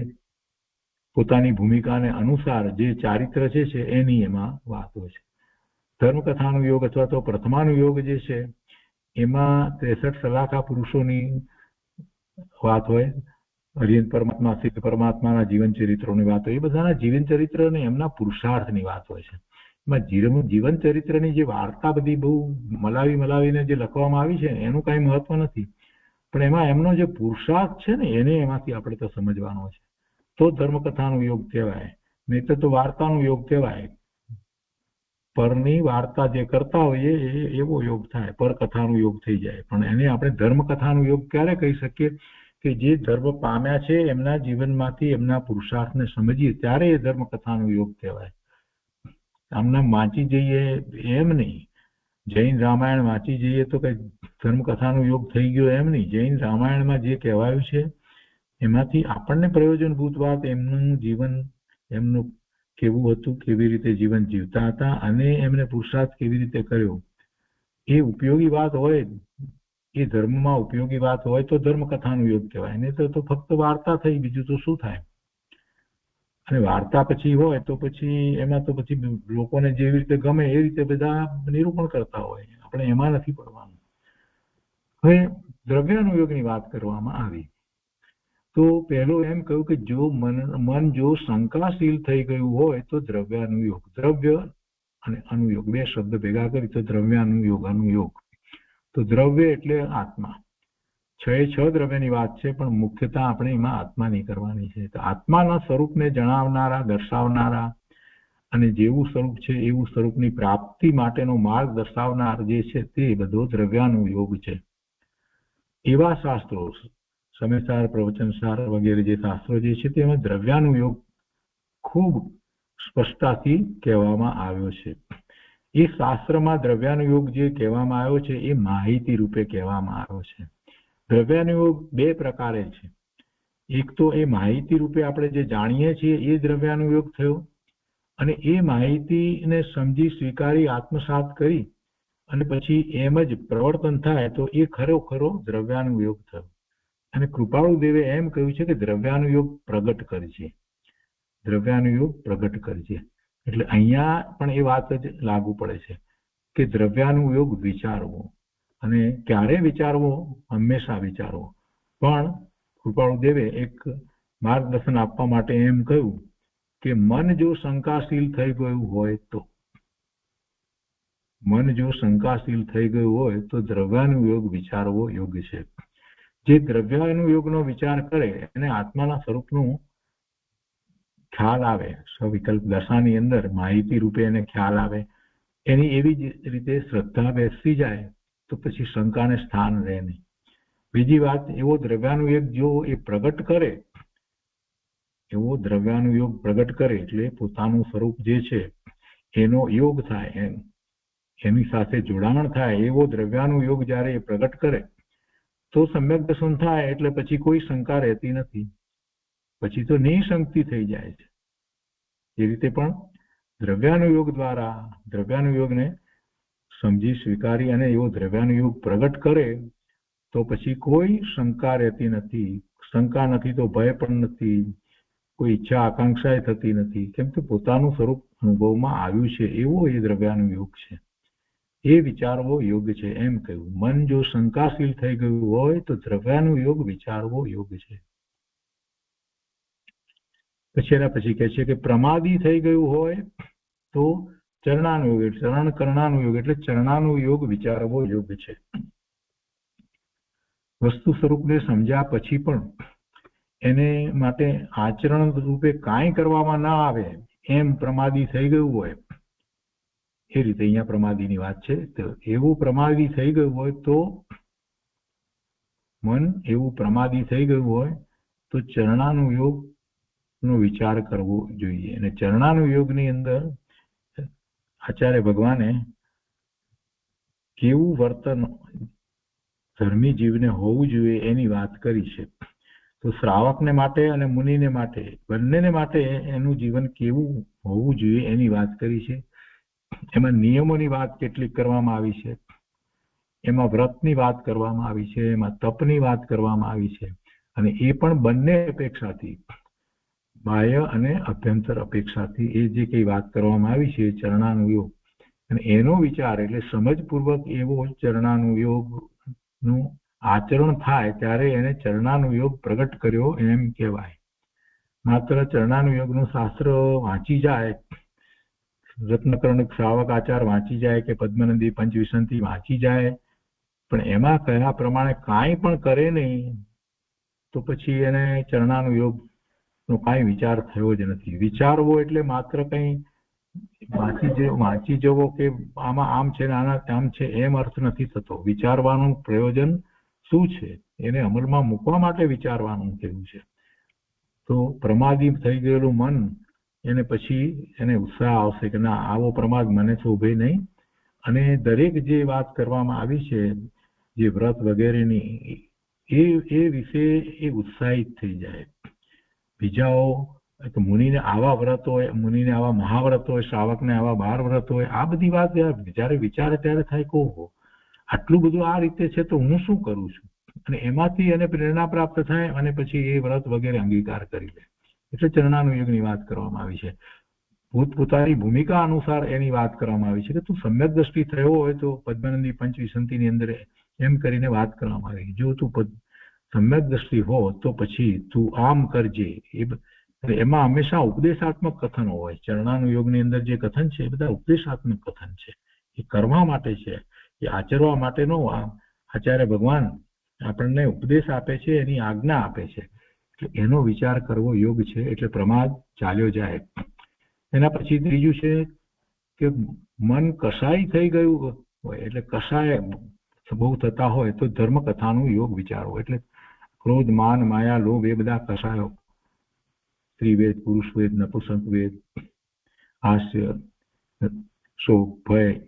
પોતાની ભૂમિકાને અનુસાર જે ચારિત્ર છે એની એમાં વાત હોય છે. ધર્મકથાનુયોગ અથવા તો પ્રથમાનુયોગ જે છે એમાં 63 સલાખા પુરુષોની વાત હોય, હરિયન પરમાત્મા, સિદ્ધ પરમાત્માના જીવન ચરિત્રોની વાત હોય, એ બધાના જીવન ચરિત્ર અને એમના પુરુષાર્થની વાત હોય છે. એમાં જીવન ચરિત્રની જે વાર્તા બધી બહુ મલાવીને જે લખવામાં આવી છે એનું કઈ મહત્વ નથી, પણ એમાં એમનો જે પુરુષાર્થ છે ને એને એમાંથી આપણે તો સમજવાનો છે. તો ધર્મકથાનો યોગ કહેવાય, નહીં તો વાર્તાનો યોગ કહેવાય. પરની વાર્તા જે કરતા હોઈએ એવો યોગ થાય, પરકથાનો યોગ થઈ જાય. પણ એને આપણે ધર્મકથાનો યોગ ક્યારે કહી શકીએ કે જે ધર્મ પામ્યા છે એમના જીવનમાંથી એમના પુરુષાર્થને સમજીએ ત્યારે એ ધર્મકથાનો યોગ કહેવાય. આમને વાંચી જઈએ એમ નહીં, જૈન રામાયણ વાંચી જઈએ તો કઈ ધર્મકથાનો યોગ થઈ ગયો એમ નહીં. જૈન રામાયણમાં જે કહેવાયું છે એમાંથી આપણને પ્રયોજનભૂત વાત, એમનું જીવન એમનું કેવું હતું, કેવી રીતે જીવન જીવતા હતા અને એમને પુરુષાર્થ કેવી રીતે કર્યો, એ ઉપયોગી વાત હોય, એ ધર્મમાં ઉપયોગી વાત હોય તો ધર્મકથાનો યોગ કહેવાય. નહીં તો ફક્ત વાર્તા થઈ, બીજું તો શું થાય. અને વાર્તા પછી હોય તો પછી એમાં તો પછી લોકોને જેવી રીતે ગમે એ રીતે બધા નિરૂપણ કરતા હોય, આપણે એમાં નથી પડવાનું. હવે દ્રવ્યાનુયોગની વાત કરવામાં આવી તો પહેલું એમ કહ્યું કે જો મન જો શંકાશીલ થઈ ગયું હોય તો દ્રવ્યાનુયોગ. દ્રવ્ય અને અનુયોગ 2 શબ્દ ભેગા કરી તો દ્રવ્યાનુયોગ, અનુયોગ. તો દ્રવ્ય એટલે આત્મા. 6 દ્રવ્યની વાત છે, પણ મુખ્યતા આપણે એમાં આત્માની કરવાની છે. તો આત્માના સ્વરૂપને જણાવનારા, દર્શાવનારા અને જેવું સ્વરૂપ છે એવું સ્વરૂપની પ્રાપ્તિ માટેનો માર્ગ દર્શાવનાર જે છે તે બધો દ્રવ્યાનુયોગ છે. એવા શાસ્ત્રો, સમયસાર, પ્રવચનસાર વગેરે જે શાસ્ત્રો જે છે તેમાં દ્રવ્યાનુયોગ ખૂબ સ્પષ્ટતાથી કહેવામાં આવ્યો છે. એ શાસ્ત્રમાં દ્રવ્યાનુયોગ જે કહેવામાં આવ્યો છે એ માહિતી રૂપે કહેવામાં આવ્યો છે. દ્રવ્યાનુયોગ બે પ્રકારે છે. એક તો એ માહિતી રૂપે આપણે જે જાણીએ છીએ એ દ્રવ્યાનુયોગ થયો, અને એ માહિતીને સમજી સ્વીકારી આત્મસાત કરી અને પછી એમ જ પ્રવર્તન થાય તો એ ખરો દ્રવ્યાનુયોગ થયો. અને કૃપાળુ દેવે એમ કહ્યું છે કે દ્રવ્યાનુયોગ પ્રગટ કરજે, દ્રવ્યાનુયોગ પ્રગટ કરજે. એટલે અહીંયા પણ એ વાત જ લાગુ પડે છે કે દ્રવ્યાનુયોગ વિચારવો, અને ક્યારે વિચારવો? હંમેશા વિચારવો. પણ કૃપાળુ દેવે એક માર્ગદર્શન આપવા માટે એમ કહ્યું કે મન જો શંકાશીલ થઈ ગયું હોય તો, મન જો શંકાશીલ થઈ ગયું હોય તો દ્રવ્યાનુયોગ વિચારવો યોગ્ય છે. જે દ્રવ્યાનુયોગનો વિચાર કરે એને આત્માના સ્વરૂપનું ખ્યાલ આવે, સ્વવિકલ્પ દશાની અંદર માહિતી રૂપે એને ખ્યાલ આવે, એની એવી જ રીતે શ્રદ્ધા બેસી જાય તો પછી શંકાને સ્થાન રહે નહીં. બીજી વાત, એવો દ્રવ્યાનુયોગ જો એ પ્રગટ કરે, એવો દ્રવ્યાનુયોગ પ્રગટ કરે એટલે પોતાનું સ્વરૂપ જે છે એનો યોગ થાય, એની સાથે જોડાણ થાય, એવો દ્રવ્યાનુયોગ જ્યારે એ પ્રગટ કરે તો સમ્યક દર્શન થાય. એટલે પછી કોઈ શંકા રહેતી નથી, પછી તો નિશંકથી થઈ જાય છે. એ રીતે પણ દ્રવ્યાનુયોગ દ્વારા દ્રવ્યાનુયોગને સમજી સ્વીકારી અને એવો દ્રવ્યાનુયોગ પ્રગટ કરે તો પછી કોઈ શંકા રહેતી નથી. શંકા નથી તો ભય પણ નથી, કોઈ ઈચ્છા આકાંક્ષા થતી નથી, કેમ કે પોતાનું સ્વરૂપ અનુભવમાં આવ્યું છે, એવો એ દ્રવ્યાનુયોગ છે. એ વિચારવો યોગ્ય છે એમ કહ્યું. મન જો શંકાશીલ થઈ ગયું હોય તો દ્રવ્યાનુયોગ વિચારવો યોગ્ય છે. પછી એના પછી કહે છે કે પ્રમાદી થઈ ગયું હોય તો ચરણાનુયોગ, ચરણ કરણાનુયોગ એટલે ચરણાનુયોગ વિચારવો યોગ્ય છે. વસ્તુ સ્વરૂપને સમજ્યા પછી પણ એને માટે આચરણ રૂપે કાંઈ કરવામાં ના આવે એમ પ્રમાદી થઈ ગયું હોય, એ રીતે અહીંયા પ્રમાદીની વાત છે. તો એવું પ્રમાદી થઈ ગયું હોય તો, મન એવું પ્રમાદી થઈ ગયું હોય તો ચરણાનુયોગ નો વિચાર કરવો જોઈએ. અને ચરણાનુયોગની અંદર આચાર્ય ભગવાને કેવું વર્તન ધર્મી જીવને હોવું જોઈએ એની વાત કરી છે. તો શ્રાવકને માટે અને મુનિને માટે, બંનેને માટે એનું જીવન કેવું હોવું જોઈએ એની વાત કરી છે. એમાં નિયમોની વાત કેટલીક કરવામાં આવી છે, એમાં વ્રતની વાત કરવામાં આવી છે, એમાં તપની વાત કરવામાં આવી છે, અને એ પણ બંને અપેક્ષાથી, બાહ્ય અને અભ્યંતર અપેક્ષાથી એ જે કઈ વાત કરવામાં આવી છે ચરણાનુયોગ, અને એનો વિચાર એટલે સમજપૂર્વક એવો ચરણાનુયોગનું આચરણ થાય ત્યારે એને ચરણાનુયોગ પ્રગટ કર્યો એમ કહેવાય. માત્ર ચરણાનુયોગનું શાસ્ત્ર વાંચી જાય, રત્નકર્ણક શ્રાવક આચાર વાંચી જાય કે પદ્મનંદી પંચવિસંતિ વાંચી જાય, પણ એમાં કયા પ્રમાણે કાંઈ પણ કરે નહીં તો પછી એને ચરણાનુયોગનો કાંઈ વિચાર થયો જ નથી. વિચારવો એટલે માત્ર કંઈ વાંચી જવો કે આમાં આમ છે ને આના આમ છે એમ અર્થ નથી થતો. વિચારવાનું પ્રયોજન શું છે એને અમલમાં મૂકવા માટે વિચારવાનું કેવું છે. તો પ્રમાદી થઈ ગયેલું મન એને પછી એને ઉત્સાહ આવશે કે ના, આવો પ્રમાદ મને શોભે નહીં, અને દરેક જે વાત કરવામાં આવી છે જે વ્રત વગેરેની એ વિશે એ ઉત્સાહિત થઈ જાય. બીજાઓ મુનિને આવા વ્રત હોય, મુનિને આવા મહાવ્રત હોય, શ્રાવકને આવા 12 વ્રત હોય, આ બધી વાત જયારે વિચારે ત્યારે થાય કે ઓહો, આટલું બધું આ રીતે છે તો હું શું કરું છું, અને એમાંથી એને પ્રેરણા પ્રાપ્ત થાય અને પછી એ વ્રત વગેરે અંગીકાર કરી લે. એટલે ચરણાનુયોગની વાત કરવામાં આવી છે. પોતપોતાની ભૂમિકા અનુસાર એની વાત કરવામાં આવી છે કે તું સમ્યક દ્રષ્ટિ થયો હોય તો પદ્મનંદી પંચવિસંતિની અંદર એમ કરીને વાત કરવામાં આવી. જો તું સમ્યક દ્રષ્ટિ હો તો પછી તું આમ કરજે. એમાં હંમેશા ઉપદેશાત્મક કથનો હોય. ચરણાનુયોગની અંદર જે કથન છે એ બધા ઉપદેશાત્મક કથન છે, એ કરવા માટે છે, એ આચરવા માટેનો આચાર્ય ભગવાન આપણને ઉપદેશ આપે છે, એની આજ્ઞા આપે છે. એટલે એનો વિચાર કરવો યોગ છે. એટલે પ્રમાદ ચાલ્યો જાય. એના પછી ત્રીજું છે કે મન કસાય થઈ ગયું હોય, એટલે કસાય બહુ થતા હોય તો ધર્મ કથાનું યોગ વિચારવો. એટલે ક્રોધ, માન, માયા, લોભ એ બધા કસાયો, સ્ત્રીવેદ, પુરુષવેદ, નપુંસક વેદ, હાસ્ય, શોક, ભય,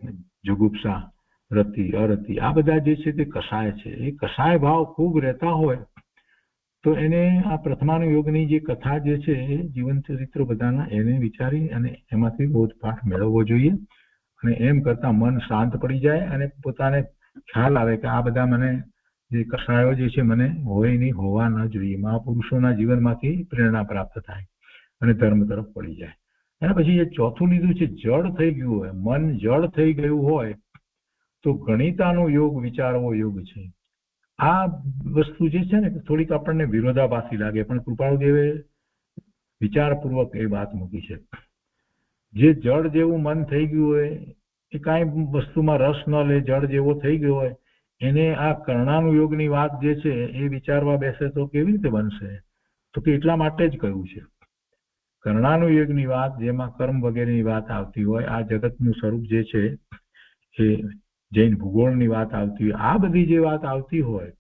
જુગુપ્સા, રતિ, અરતિ, આ બધા જે છે તે કષાય છે. એ કષાય ભાવ ખૂબ રહેતા હોય તો એને આ પ્રથમાનું યોગની જે કથા જે છે એ જીવન ચરિત્રો બધાના એને વિચારી અને એમાંથી બોધપાઠ મેળવવો જોઈએ. અને એમ કરતા મન શાંત પડી જાય અને પોતાને ખ્યાલ આવે કે આ બધા મને જે કષાયો જે છે મને હોય નહીં, હોવા ન જોઈએ. મહાપુરુષોના જીવનમાંથી પ્રેરણા પ્રાપ્ત થાય અને ધર્મ તરફ પડી જાય. અને પછી જે ચોથું લીધું છે, જડ થઈ ગયું હોય, મન જડ થઈ ગયું હોય તો ગણિતાનો યોગ વિચારવો યોગ છે. આ વસ્તુ જે છે ને થોડીક આપણને વિરોધાભાસી લાગે, પણ કૃપાળુદેવે વિચારપૂર્વક એ વાત મૂકી છે. જે જળ જેવું મન થઈ ગયું હોય, એ કાંઈ વસ્તુમાં રસ ન લે, જળ જેવો થઈ ગયો હોય, એને આ કર્ણાનુયોગની વાત જે છે એ વિચારવા બેસે તો કેવી રીતે બનશે? તો કે એટલા માટે જ કહ્યું છે. કર્ણાનુયોગની વાત જેમાં કર્મ વગેરેની વાત આવતી હોય, આ જગતનું સ્વરૂપ જે છે એ જૈન ભૂગોળની વાત આવતી હોય, આ બધી જે વાત આવતી હોય,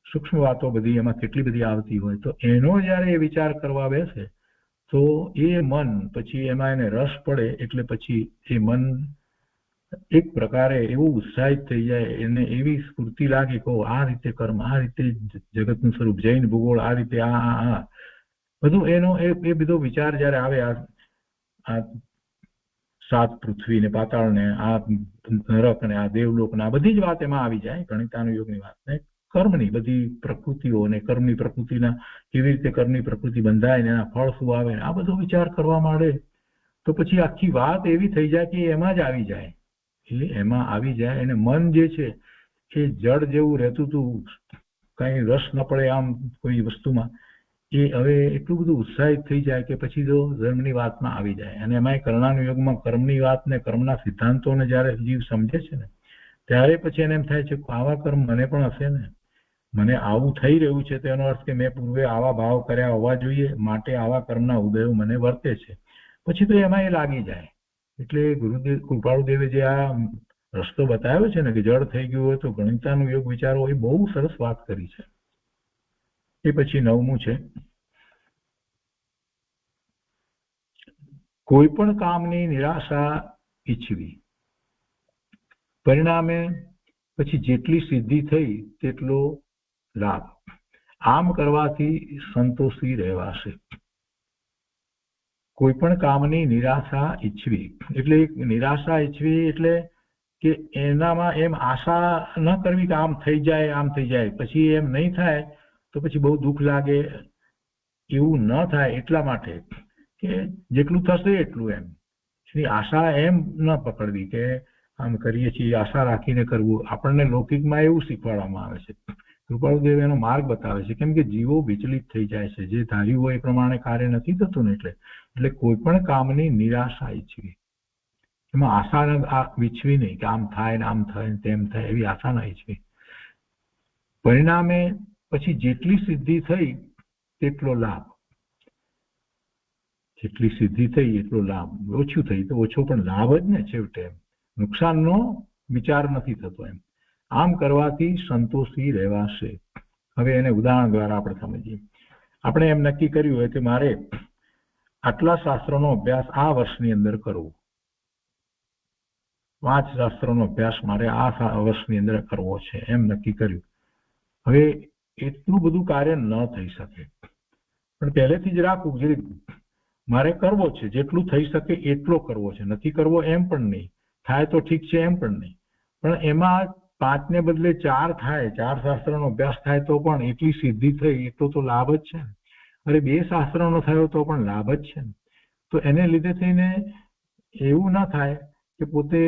સૂક્ષ્મ વાતો બધી એમાં કેટલી બધી આવતી હોય, તો એનો જ્યારે એ વિચાર કરવા બેસે તો એ મન પછી એમાં એને રસ પડે એટલે પછી એ મન એક પ્રકારે એવું ઉત્સાહિત થઈ જાય, એને એવી સ્ફૂર્તિ લાગે કે આ રીતે કર્મ, આ રીતે જગતનું સ્વરૂપ, જૈન ભૂગોળ, આ રીતે આ બધું એનો એ બધો વિચાર જ્યારે આવે, આ સાત પૃથ્વી ને પાતાળ ને આ નરક ને આ દેવલોક ને આ બધી જ વાત એમાં આવી જાય. ગણિતાનુયોગની વાત ને કર્મની બધી પ્રકૃતિઓ અને કર્મની પ્રકૃતિના કેવી રીતે કર્મની પ્રકૃતિ બંધાય ને એના ફળ શું આવે, આ બધો વિચાર કરવા માંડે તો પછી આખી વાત એવી થઈ જાય કે એમાં જ આવી જાય. એટલે એમાં આવી જાય અને મન જે છે એ જળ જેવું રહેતું હતું, કઈ રસ ન પડે આમ કોઈ વસ્તુમાં, એ હવે એટલું બધું ઉત્સાહિત થઈ જાય કે પછી તો ધર્મની વાતમાં આવી જાય. અને એમાં કર્ણાનુયોગમાં કર્મની વાત ને કર્મના સિદ્ધાંતોને જ્યારે જીવ સમજે છે ને ત્યારે પછી એને એમ થાય છે કે આવા કર્મ મને પણ હશે ને, મને આવું થઈ રહ્યું છે તેનો અર્થ કે મેં પૂર્વે આવા ભાવ કર્યા હોવા જોઈએ, માટે આવા કર્મના ઉદયો મને વર્તે છે. પછી તો એમાં એ લાગી જાય. એટલે ગુરુદેવ કૃપાળુદેવે જે આ રસ્તો બતાવ્યો છે ને કે જળ થઈ ગયું હોય તો ગણિતાનુયોગ વિચારો, એ બહુ સરસ વાત કરી છે. એ પછી 9મું છે, કોઈ પણ કામની નિરાશા ઈચ્છવી, પરિણામે પછી જેટલી સિદ્ધિ થઈ તેટલો લાભ, આમ કરવાથી સંતોષી રહેવાશે. કોઈ પણ કામની નિરાશા ઈચ્છવી એટલે નિરાશા ઈચ્છવી એટલે કે એનામાં એમ આશા ન કરવી કે આમ થઈ જાય, આમ થઈ જાય, પછી એમ નહીં થાય તો પછી બહુ દુઃખ લાગે, એવું ન થાય એટલા માટે કે જેટલું થશે એટલું, એમ એની આશા એમ ન પકડવી કે આમ કરીએ છીએ આશા રાખીને કરવું. આપણને લૌકિકમાં એવું શીખવાડવામાં આવે છે. કૃપાળુદેવ એનો માર્ગ બતાવે છે, કેમ કે જીવો વિચલિત થઈ જાય છે, જે ધાર્યું હોય એ પ્રમાણે કાર્ય નથી થતું ને એટલે કોઈ પણ કામની નિરાશા ઈચ્છવી, એમાં આશા ઈચ્છવી નહીં કે આમ થાય ને આમ થાય ને તેમ થાય, એવી આશા ના ઈચ્છવી. પરિણામે પછી જેટલી સિદ્ધિ થઈ તેટલો લાભ, જેટલી સિદ્ધિ થઈ એટલો લાભ, ઓછું થઈ તો ઓછો પણ લાભ જ ને છેવટે, નુકસાનનો વિચાર નથી થતો. એમ આમ કરવાથી સંતોષી રહેવાશે. હવે એને ઉદાહરણ દ્વારા આપણે સમજીએ. આપણે એમ નક્કી કર્યું હોય કે મારે આટલા શાસ્ત્રોનો અભ્યાસ આ વર્ષની અંદર કરવો, 5 શાસ્ત્રોનો અભ્યાસ મારે આ વર્ષની અંદર કરવો છે, એમ નક્કી કર્યું. હવે એટલું બધું કાર્ય ન થઈ શકે, પણ પહેલેથી જ રાખવું જે મારે કરવો છે, જેટલું થઈ શકે એટલો કરવો છે, નથી કરવો એમ પણ નહીં, થાય તો ઠીક છે એમ પણ નહીં, પણ એમાં 5 ને બદલે 4 થાય, 4 શાસ્ત્રોનો અભ્યાસ થાય તો પણ એટલી સિદ્ધિ થઈ એટલો તો લાભ જ છે ને. અરે 2 શાસ્ત્રોનો થયો તો પણ લાભ જ છે ને. તો એને લીધે થઈને એવું ના થાય કે પોતે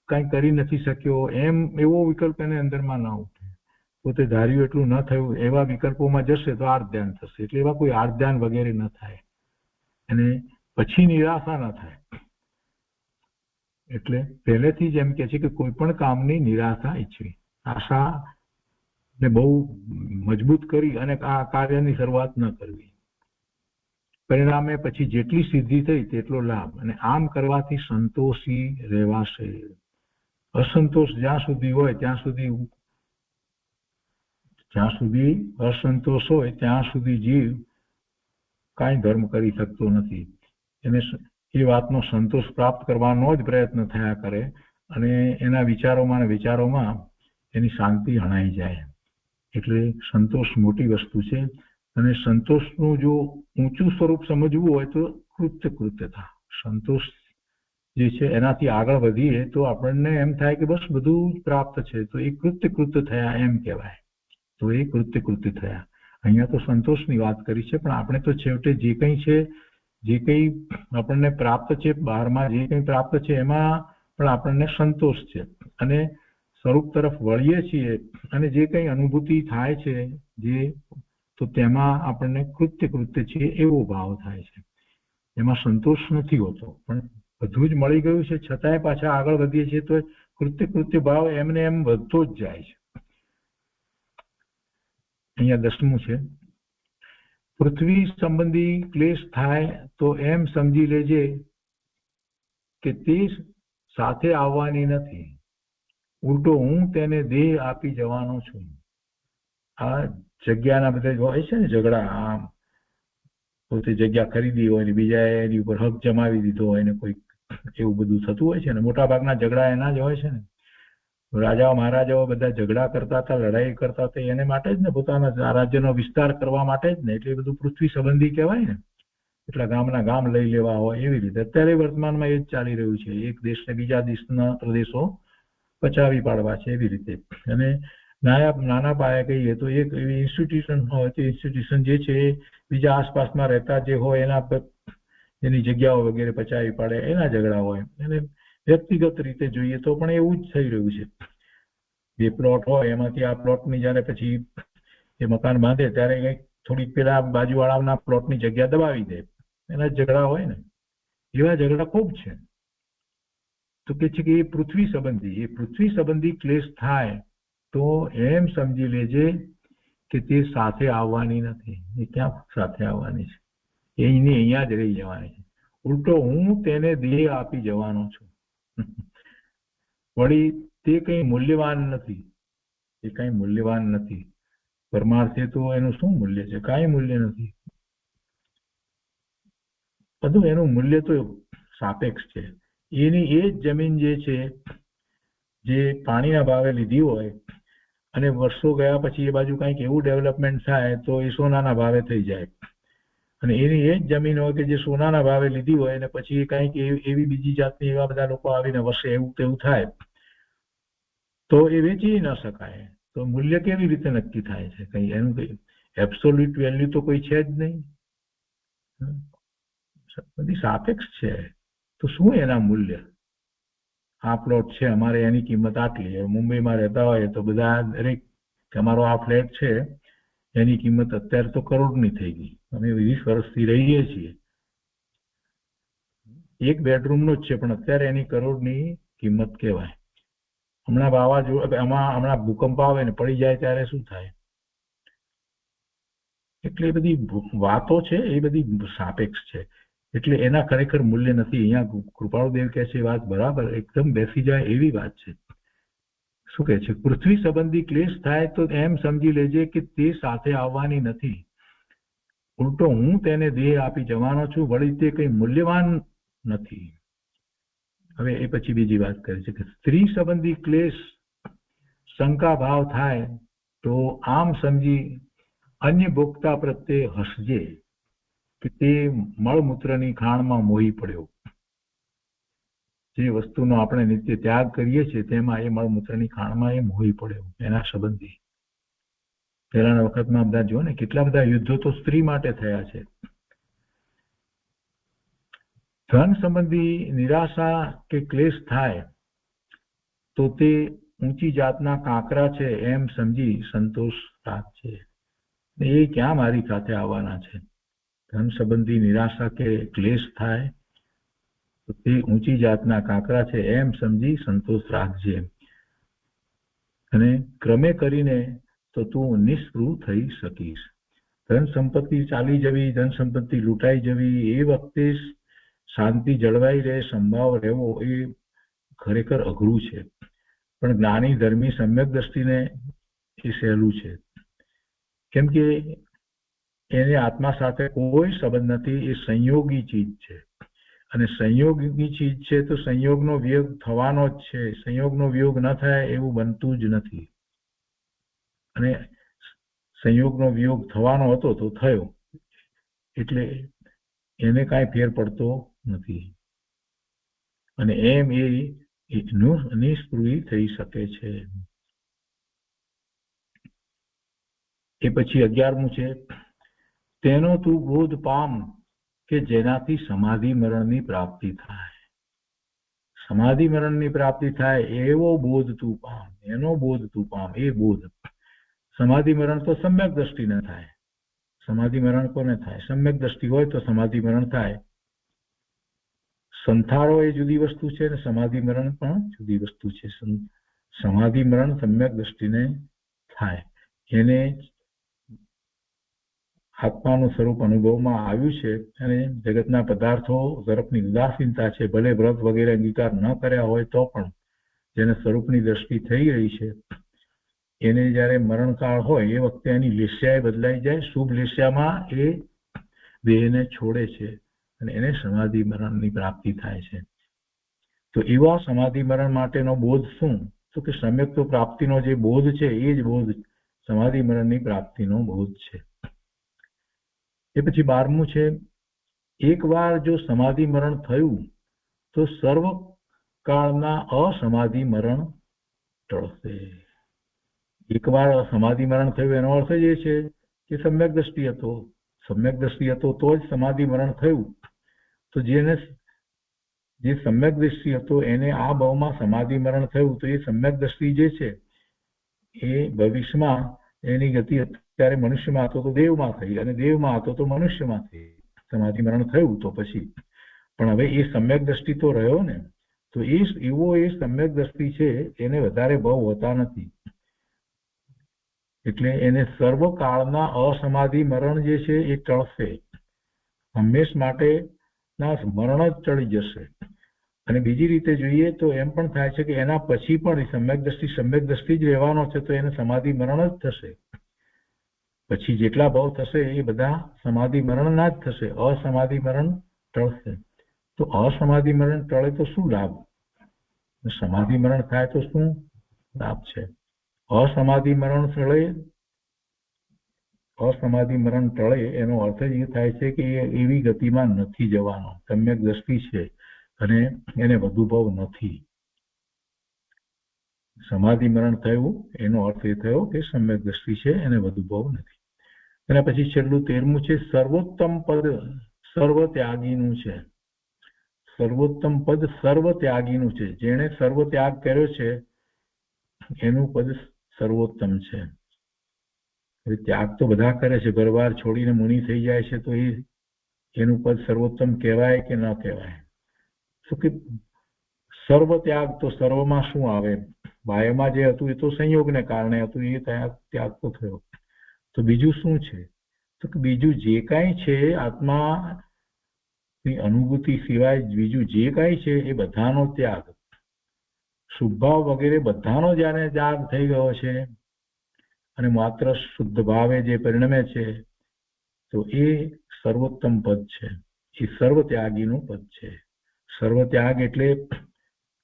કંઈ કરી નથી શક્યો, એમ એવો વિકલ્પ એને અંદરમાં ના ઉઠે. પોતે ધાર્યું એટલું ન થયું એવા વિકલ્પોમાં જશે તો આર્ત ધ્યાન થશે, એટલે એવા કોઈ આર્ત ધ્યાન વગેરે ન થાય અને પછી નિરાશા ન થાય. એટલે પહેલેથી જ એમ કે છે કે કોઈ પણ કામની નિરાશા ઈચ્છવી, આશા ને બહુ મજબૂત કરી અને આ કાર્યની શરૂઆત ન કરવી. પરિણામે પછી જેટલી સિદ્ધિ થઈ તેટલો લાભ, અને આમ કરવાથી સંતોષી રહેવાશે. અસંતોષ જ્યાં સુધી હોય ત્યાં સુધી અસંતોષ હોય ત્યાં સુધી જીવ કાંઈ ધર્મ કરી શકતો નથી. એને એ વાતનો સંતોષ પ્રાપ્ત કરવાનો જ પ્રયત્ન થયા કરે અને એના વિચારોમાં એની શાંતિ હણાઈ જાય. એટલે સંતોષ મોટી વસ્તુ છે અને સંતોષનું જો ઊંચું સ્વરૂપ સમજવું હોય તો કૃત્યતા. સંતોષ જે છે એનાથી આગળ વધીએ તો આપણને એમ થાય કે બસ બધું જ પ્રાપ્ત છે, તો એ કૃત્ય થયા એમ કહેવાય. તો એ કૃત્ય થયા. અહીંયા તો સંતોષની વાત કરી છે, પણ આપણે તો છેવટે જે કંઈ છે, જે કંઈ આપણને પ્રાપ્ત છે, બહારમાં જે કંઈ પ્રાપ્ત છે એમાં પણ આપણને સંતોષ છે. અને સ્વરૂપ તરફ વળીએ છીએ અને જે કંઈ અનુભૂતિ થાય છે તો તેમાં આપણને કૃત્ય છે એવો ભાવ થાય છે. એમાં સંતોષ નથી હોતો, પણ બધું જ મળી ગયું છે છતાંય પાછા આગળ વધીએ છીએ તો કૃત્ય ભાવ એમને એમ વધતો જ જાય છે. અહીંયા 10મું છે, પૃથ્વી સંબંધી ક્લેશ થાય તો એમ સમજી લેજે કે તે સાથે આવવાની નથી, ઉલટો હું તેને દેહ આપી જવાનો છું. આ જગ્યાના બધા હોય છે ને ઝઘડા, આમ પોતે જગ્યા ખરીદી હોય ને બીજા એની ઉપર હક જમાવી દીધો હોય ને કોઈ એવું બધું થતું હોય છે ને. મોટા ભાગના ઝઘડા એના જ હોય છે ને. રાજાઓ મહારાજાઓ બધા ઝઘડા કરતા હતા, લડાઈ કરતા હતા એને માટે જ ને, પોતાના રાજ્યનો વિસ્તાર કરવા માટે જ ને. એટલે બધું પૃથ્વી સંબંધી કહેવાય ને. એટલા ગામના ગામ લઈ લેવા હોય એવી રીતે અત્યારે વર્તમાનમાં એ જ ચાલી રહ્યું છે. એક દેશને બીજા દેશના પ્રદેશો પચાવી પાડવા છે એવી રીતે. અને નાના પાયે કહીએ તો એક એવી ઇન્સ્ટિટ્યુશન હોય, તે ઇન્સ્ટિટ્યુશન જે છે એ બીજા આસપાસમાં રહેતા જે હોય એની જગ્યાઓ વગેરે પચાવી પાડે, એના ઝઘડા હોય. અને વ્યક્તિગત રીતે જોઈએ તો પણ એવું જ થઈ રહ્યું છે. જે પ્લોટ હોય એમાંથી આ પ્લોટની જયારે પછી એ મકાન બાંધે ત્યારે કંઈક થોડીક પેલા બાજુવાળાના પ્લોટની જગ્યા દબાવી દે, એના ઝઘડા હોય ને. એવા ઝઘડા ખૂબ છે. તો કે છે કે એ પૃથ્વી સંબંધી ક્લેશ થાય તો એમ સમજી લેજે કે તે સાથે આવવાની નથી. એ ક્યાં સાથે આવવાની છે? એની અહીંયા જ રહી જવાની છે. ઉલટો હું તેને દેહ આપી જવાનો છું. વળી તે કંઈ મૂલ્યવાન નથી. એ કંઈ મૂલ્યવાન નથી. પરમાર્થે તો એનું શું મૂલ્ય છે? કાંઈ મૂલ્ય નથી. બધું એનું મૂલ્ય તો સાપેક્ષ છે. એની એ જ જમીન જે છે, જે પાણીના ભાવે લીધી હોય અને વર્ષો ગયા પછી એ બાજુ કંઈક એવું ડેવલપમેન્ટ થાય તો એ સોનાના ભાવે થઈ જાય. અને એની એ જ જમીન હોય કે જે સોનાના ભાવે લીધી હોય અને પછી કંઈક એવી બીજી જાતની એવા બધા લોકો આવીને વસે, એવું તેવું થાય તો એ વેચી ન શકાય. તો મૂલ્ય કેવી રીતે નક્કી થાય છે? કંઈ એનું કંઈ એબ્સોલ્યુટ વેલ્યુ તો કોઈ છે જ નહીં. બધી સાપેક્ષ છે. તો શું એના મૂલ્ય? આ પ્લોટ છે અમારે, એની કિંમત આટલી. મુંબઈમાં રહેતા હોય તો બધા દરેક અમારો આ ફ્લેટ છે એની કિંમત અત્યારે તો કરોડની થઈ ગઈ. અમે 20 વર્ષથી રહીએ છીએ. એક બેડરૂમનો જ છે પણ અત્યારે એની કરોડની કિંમત કહેવાય. હમણાં હમણાં ભૂકંપ આવે ને પડી જાય ત્યારે શું થાય? એટલે એ બધી વાતો છે એ બધી સાપેક્ષ છે. એટલે એના ખરેખર મૂલ્ય નથી. અહીંયા કૃપાળુદેવ કહે છે વાત બરાબર, એકદમ બેસી જાય એવી વાત છે. શું કહે છે? પૃથ્વી સંબંધી ક્લેશ થાય તો એમ સમજી લેજે કે તે સાથે આવવાની નથી, ઉલટો હું તેને દેહ આપી જવાનો છું. વળી તે કંઈ મૂલ્યવાન નથી. હવે એ પછી બીજી વાત કરે છે કે સ્ત્રી સંબંધી ક્લેશ શંકા ભાવ થાય તો આમ સમજી અન્ય ભોગતા પ્રત્યે હસજે કે તે મળમૂત્રની ખાણમાં મોહી પડ્યો. જે વસ્તુનો આપણે નિત્ય ત્યાગ કરીએ છીએ તેમાં એ મળમૂત્રની ખાણમાં એ મોહી પડ્યો. એના સંબંધી પહેલાના વખતમાં બધા જો ને કેટલા બધા યુદ્ધો તો સ્ત્રી માટે થયા છે. ધન સંબંધી નિરાશા કે ક્લેશ થાય તો તે ઊંચી જાતના કાંકરા છે એમ સમજી સંતોષ રાખજે. એ ક્યાં મારી સાથે આવવાના છે? ધન સંબંધી નિરાશા કે ક્લેશ થાય તો તે ઊંચી જાતના કાંકરા છે એમ સમજી સંતોષ રાખજે. અને ક્રમે કરીને તો તું નિષ્પૃહ થઈ શકીશ. ધન સંપત્તિ ચાલી જવી, ધન સંપત્તિ લૂંટાઈ જવી, એ વખતે શાંતિ જળવાઈ રહે, સંભાવ રહેવો એ ખરેખર અઘરું છે. પણ જ્ઞાની ધર્મી સમ્યક દ્રષ્ટિને એ સહેલું છે. કેમ કે એને આત્મા સાથે કોઈ સંબંધ નથી. એ સંયોગી ચીજ છે અને સંયોગની ચીજ છે તો સંયોગનો વિયોગ થવાનો જ છે. સંયોગનો વિયોગ ન થાય એવું બનતું જ નથી. અને સંયોગનો વિયોગ થવાનો હતો તો થયો, એટલે એને કાંઈ ફેર પડતો નથી. અને એમ એ નિસ્પૃહી થઈ શકે છે. એ પછી 11મું છે, તેનો તું બોધ પામ કે જેનાથી સમાધિ મરણની પ્રાપ્તિ થાય. સમાધિ મરણની પ્રાપ્તિ થાય એવો બોધ તું પામ, એનો બોધ તું પામ. એ બોધ. સમાધિ મરણ તો સમ્યક દ્રષ્ટિને થાય. સમાધિ મરણ કોને થાય? સમ્યક દ્રષ્ટિ હોય તો સમાધિ મરણ થાય. સંથારો એ જુદી વસ્તુ છે અને સમાધિ મરણ પણ જુદી વસ્તુ છે. સમાધિ મરણ સમ્યક દ્રષ્ટિને થાય. એને આત્માનું સ્વરૂપ અનુભવમાં આવ્યું છે અને જગતના પદાર્થો તરફની ઉદાસીનતા છે. ભલે વ્રત વગેરે અંગીકાર ન કર્યા હોય તો પણ જેને સ્વરૂપની દ્રષ્ટિ થઈ રહી છે એને જ્યારે મરણકાળ હોય એ વખતે એની લેસ્યાએ બદલાઈ જાય. શુભ લેસ્યામાં એ દેહને છોડે છે અને એને સમાધિ મરણની પ્રાપ્તિ થાય છે. તો એવા સમાધિ મરણ માટેનો બોધ શું? તો કે સમ્યક પ્રાપ્તિનો જે બોધ છે એ જ બોધ સમાધિ મરણની પ્રાપ્તિનો બોધ છે. એ પછી 12મું છે, એકવાર જો સમાધિ મરણ થયું તો સર્વ કાળના અસમાધિ મરણ ટળશે. એકવાર સમાધિ મરણ થયું એનો અર્થ જ એ છે કે સમ્યક દ્રષ્ટિ હતો. સમ્યક દ્રષ્ટિ હતો તો જ સમાધિ મરણ થયું. તો જે સમ્યક દ્રષ્ટિ હતો એને આ ભાવમાં સમાધિ મરણ થયું તો એ સમ્યક દ્રષ્ટિ જે છે એ ભવિષ્યમાં એની ગતિ અત્યારે મનુષ્યમાં હતો તો દેવમાં થઈ અને દેવમાં હતો તો મનુષ્યમાં થઈ. સમાધિ મરણ થયું તો પછી પણ હવે એ સમ્યક દ્રષ્ટિ તો રહ્યો ને, તો એવો એ સમ્યક દ્રષ્ટિ છે એને વધારે ભાવ હોતા નથી. એટલે એને સર્વકાળના અસમાધિ મરણ જે છે એ ટળશે. હંમેશ માટેના મરણ જ ટળી જશે. અને બીજી રીતે જોઈએ તો એમ પણ થાય છે કે એના પછી પણ સમ્યક દ્રષ્ટિ જ રહેવાનો છે તો એને સમાધિ મરણ જ થશે. પછી જેટલા ભાવ થશે એ બધા સમાધિ મરણના જ થશે. અસમાધિ મરણ ટળશે. તો અસમાધિ મરણ ટળે તો શું લાભ? સમાધિ મરણ થાય તો શું લાભ છે? અસમાધિ મરણ ટળે એનો અર્થ જ એ થાય છે કે એ એવી ગતિમાં નથી જવાનો. સમ્યક દ્રષ્ટિ છે અને એને વધુ ભાવ નથી. સમાધિ મરણ થયું એનો અર્થ એ થયો કે સમ્યક દ્રષ્ટિ છે એને વધુ ભાવ નથી. એના પછી છેલ્લું 13મું છે, સર્વોત્તમ પદ સર્વ ત્યાગીનું છે. સર્વોત્તમ પદ સર્વ ત્યાગીનું છે. જેણે સર્વ ત્યાગ કર્યો છે એનું પદ સર્વોત્તમ છે. ત્યાગ તો બધા કરે છે, ઘરબાર છોડીને મુનિ થઈ જાય છે તો એનું પદ સર્વોત્તમ કહેવાય કે ન કહેવાય? શું કે સર્વ ત્યાગ તો સર્વમાં શું આવે? બાહ્યમાં જે હતું એ તો સંયોગને કારણે હતું, એ ત્યાગ તો થયો. તો બીજું શું છે? તો કે બીજું જે કાંઈ છે આત્માની અનુભૂતિ સિવાય બીજું જે કાંઈ છે એ બધાનો ત્યાગ, શુભભાવ વગેરે બધાનો જ્યારે ત્યાગ થઈ ગયો છે અને માત્ર શુદ્ધ ભાવે જે પરિણમે છે તો એ સર્વોત્તમ પદ છે. એ સર્વ ત્યાગીનું પદ છે. સર્વ ત્યાગ એટલે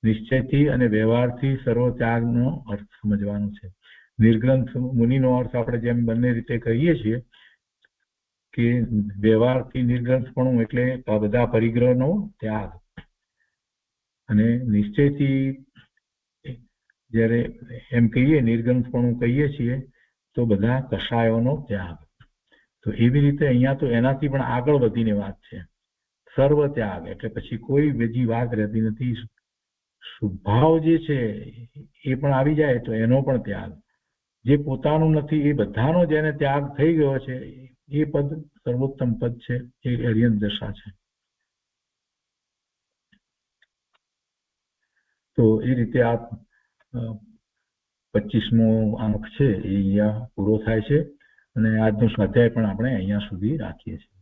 નિશ્ચયથી અને વ્યવહારથી સર્વ ત્યાગનો અર્થ સમજવાનો છે. નિર્ગ્રંથ મુનિનો અર્થ આપણે જેમ બંને રીતે કહીએ છીએ કે વ્યવહારથી નિર્ગ્રંથપણું એટલે આ બધા પરિગ્રહનો ત્યાગ, અને નિશ્ચયથી જ્યારે એમ કહીએ નિર્ગ્રંથપણું કહીએ છીએ તો બધા કષાયોનો ત્યાગ. તો એવી રીતે અહીંયા તો એનાથી પણ આગળ વધીને વાત છે. સર્વ ત્યાગ એટલે પછી કોઈ બીજી વાત રહેતી નથી. સ્વભાવ જે છે એ પણ આવી જાય તો એનો પણ ત્યાગ. જે પોતાનું નથી એ બધાનો જેને ત્યાગ થઈ ગયો છે એ પદ સર્વોત્તમ પદ છે. એ અર્યંત દશા છે. તો એ રીતે આ 25મો અંક છે એ અહીંયા પૂરો થાય છે અને આજનો સ્વાધ્યાય પણ આપણે અહીંયા સુધી રાખીએ છીએ.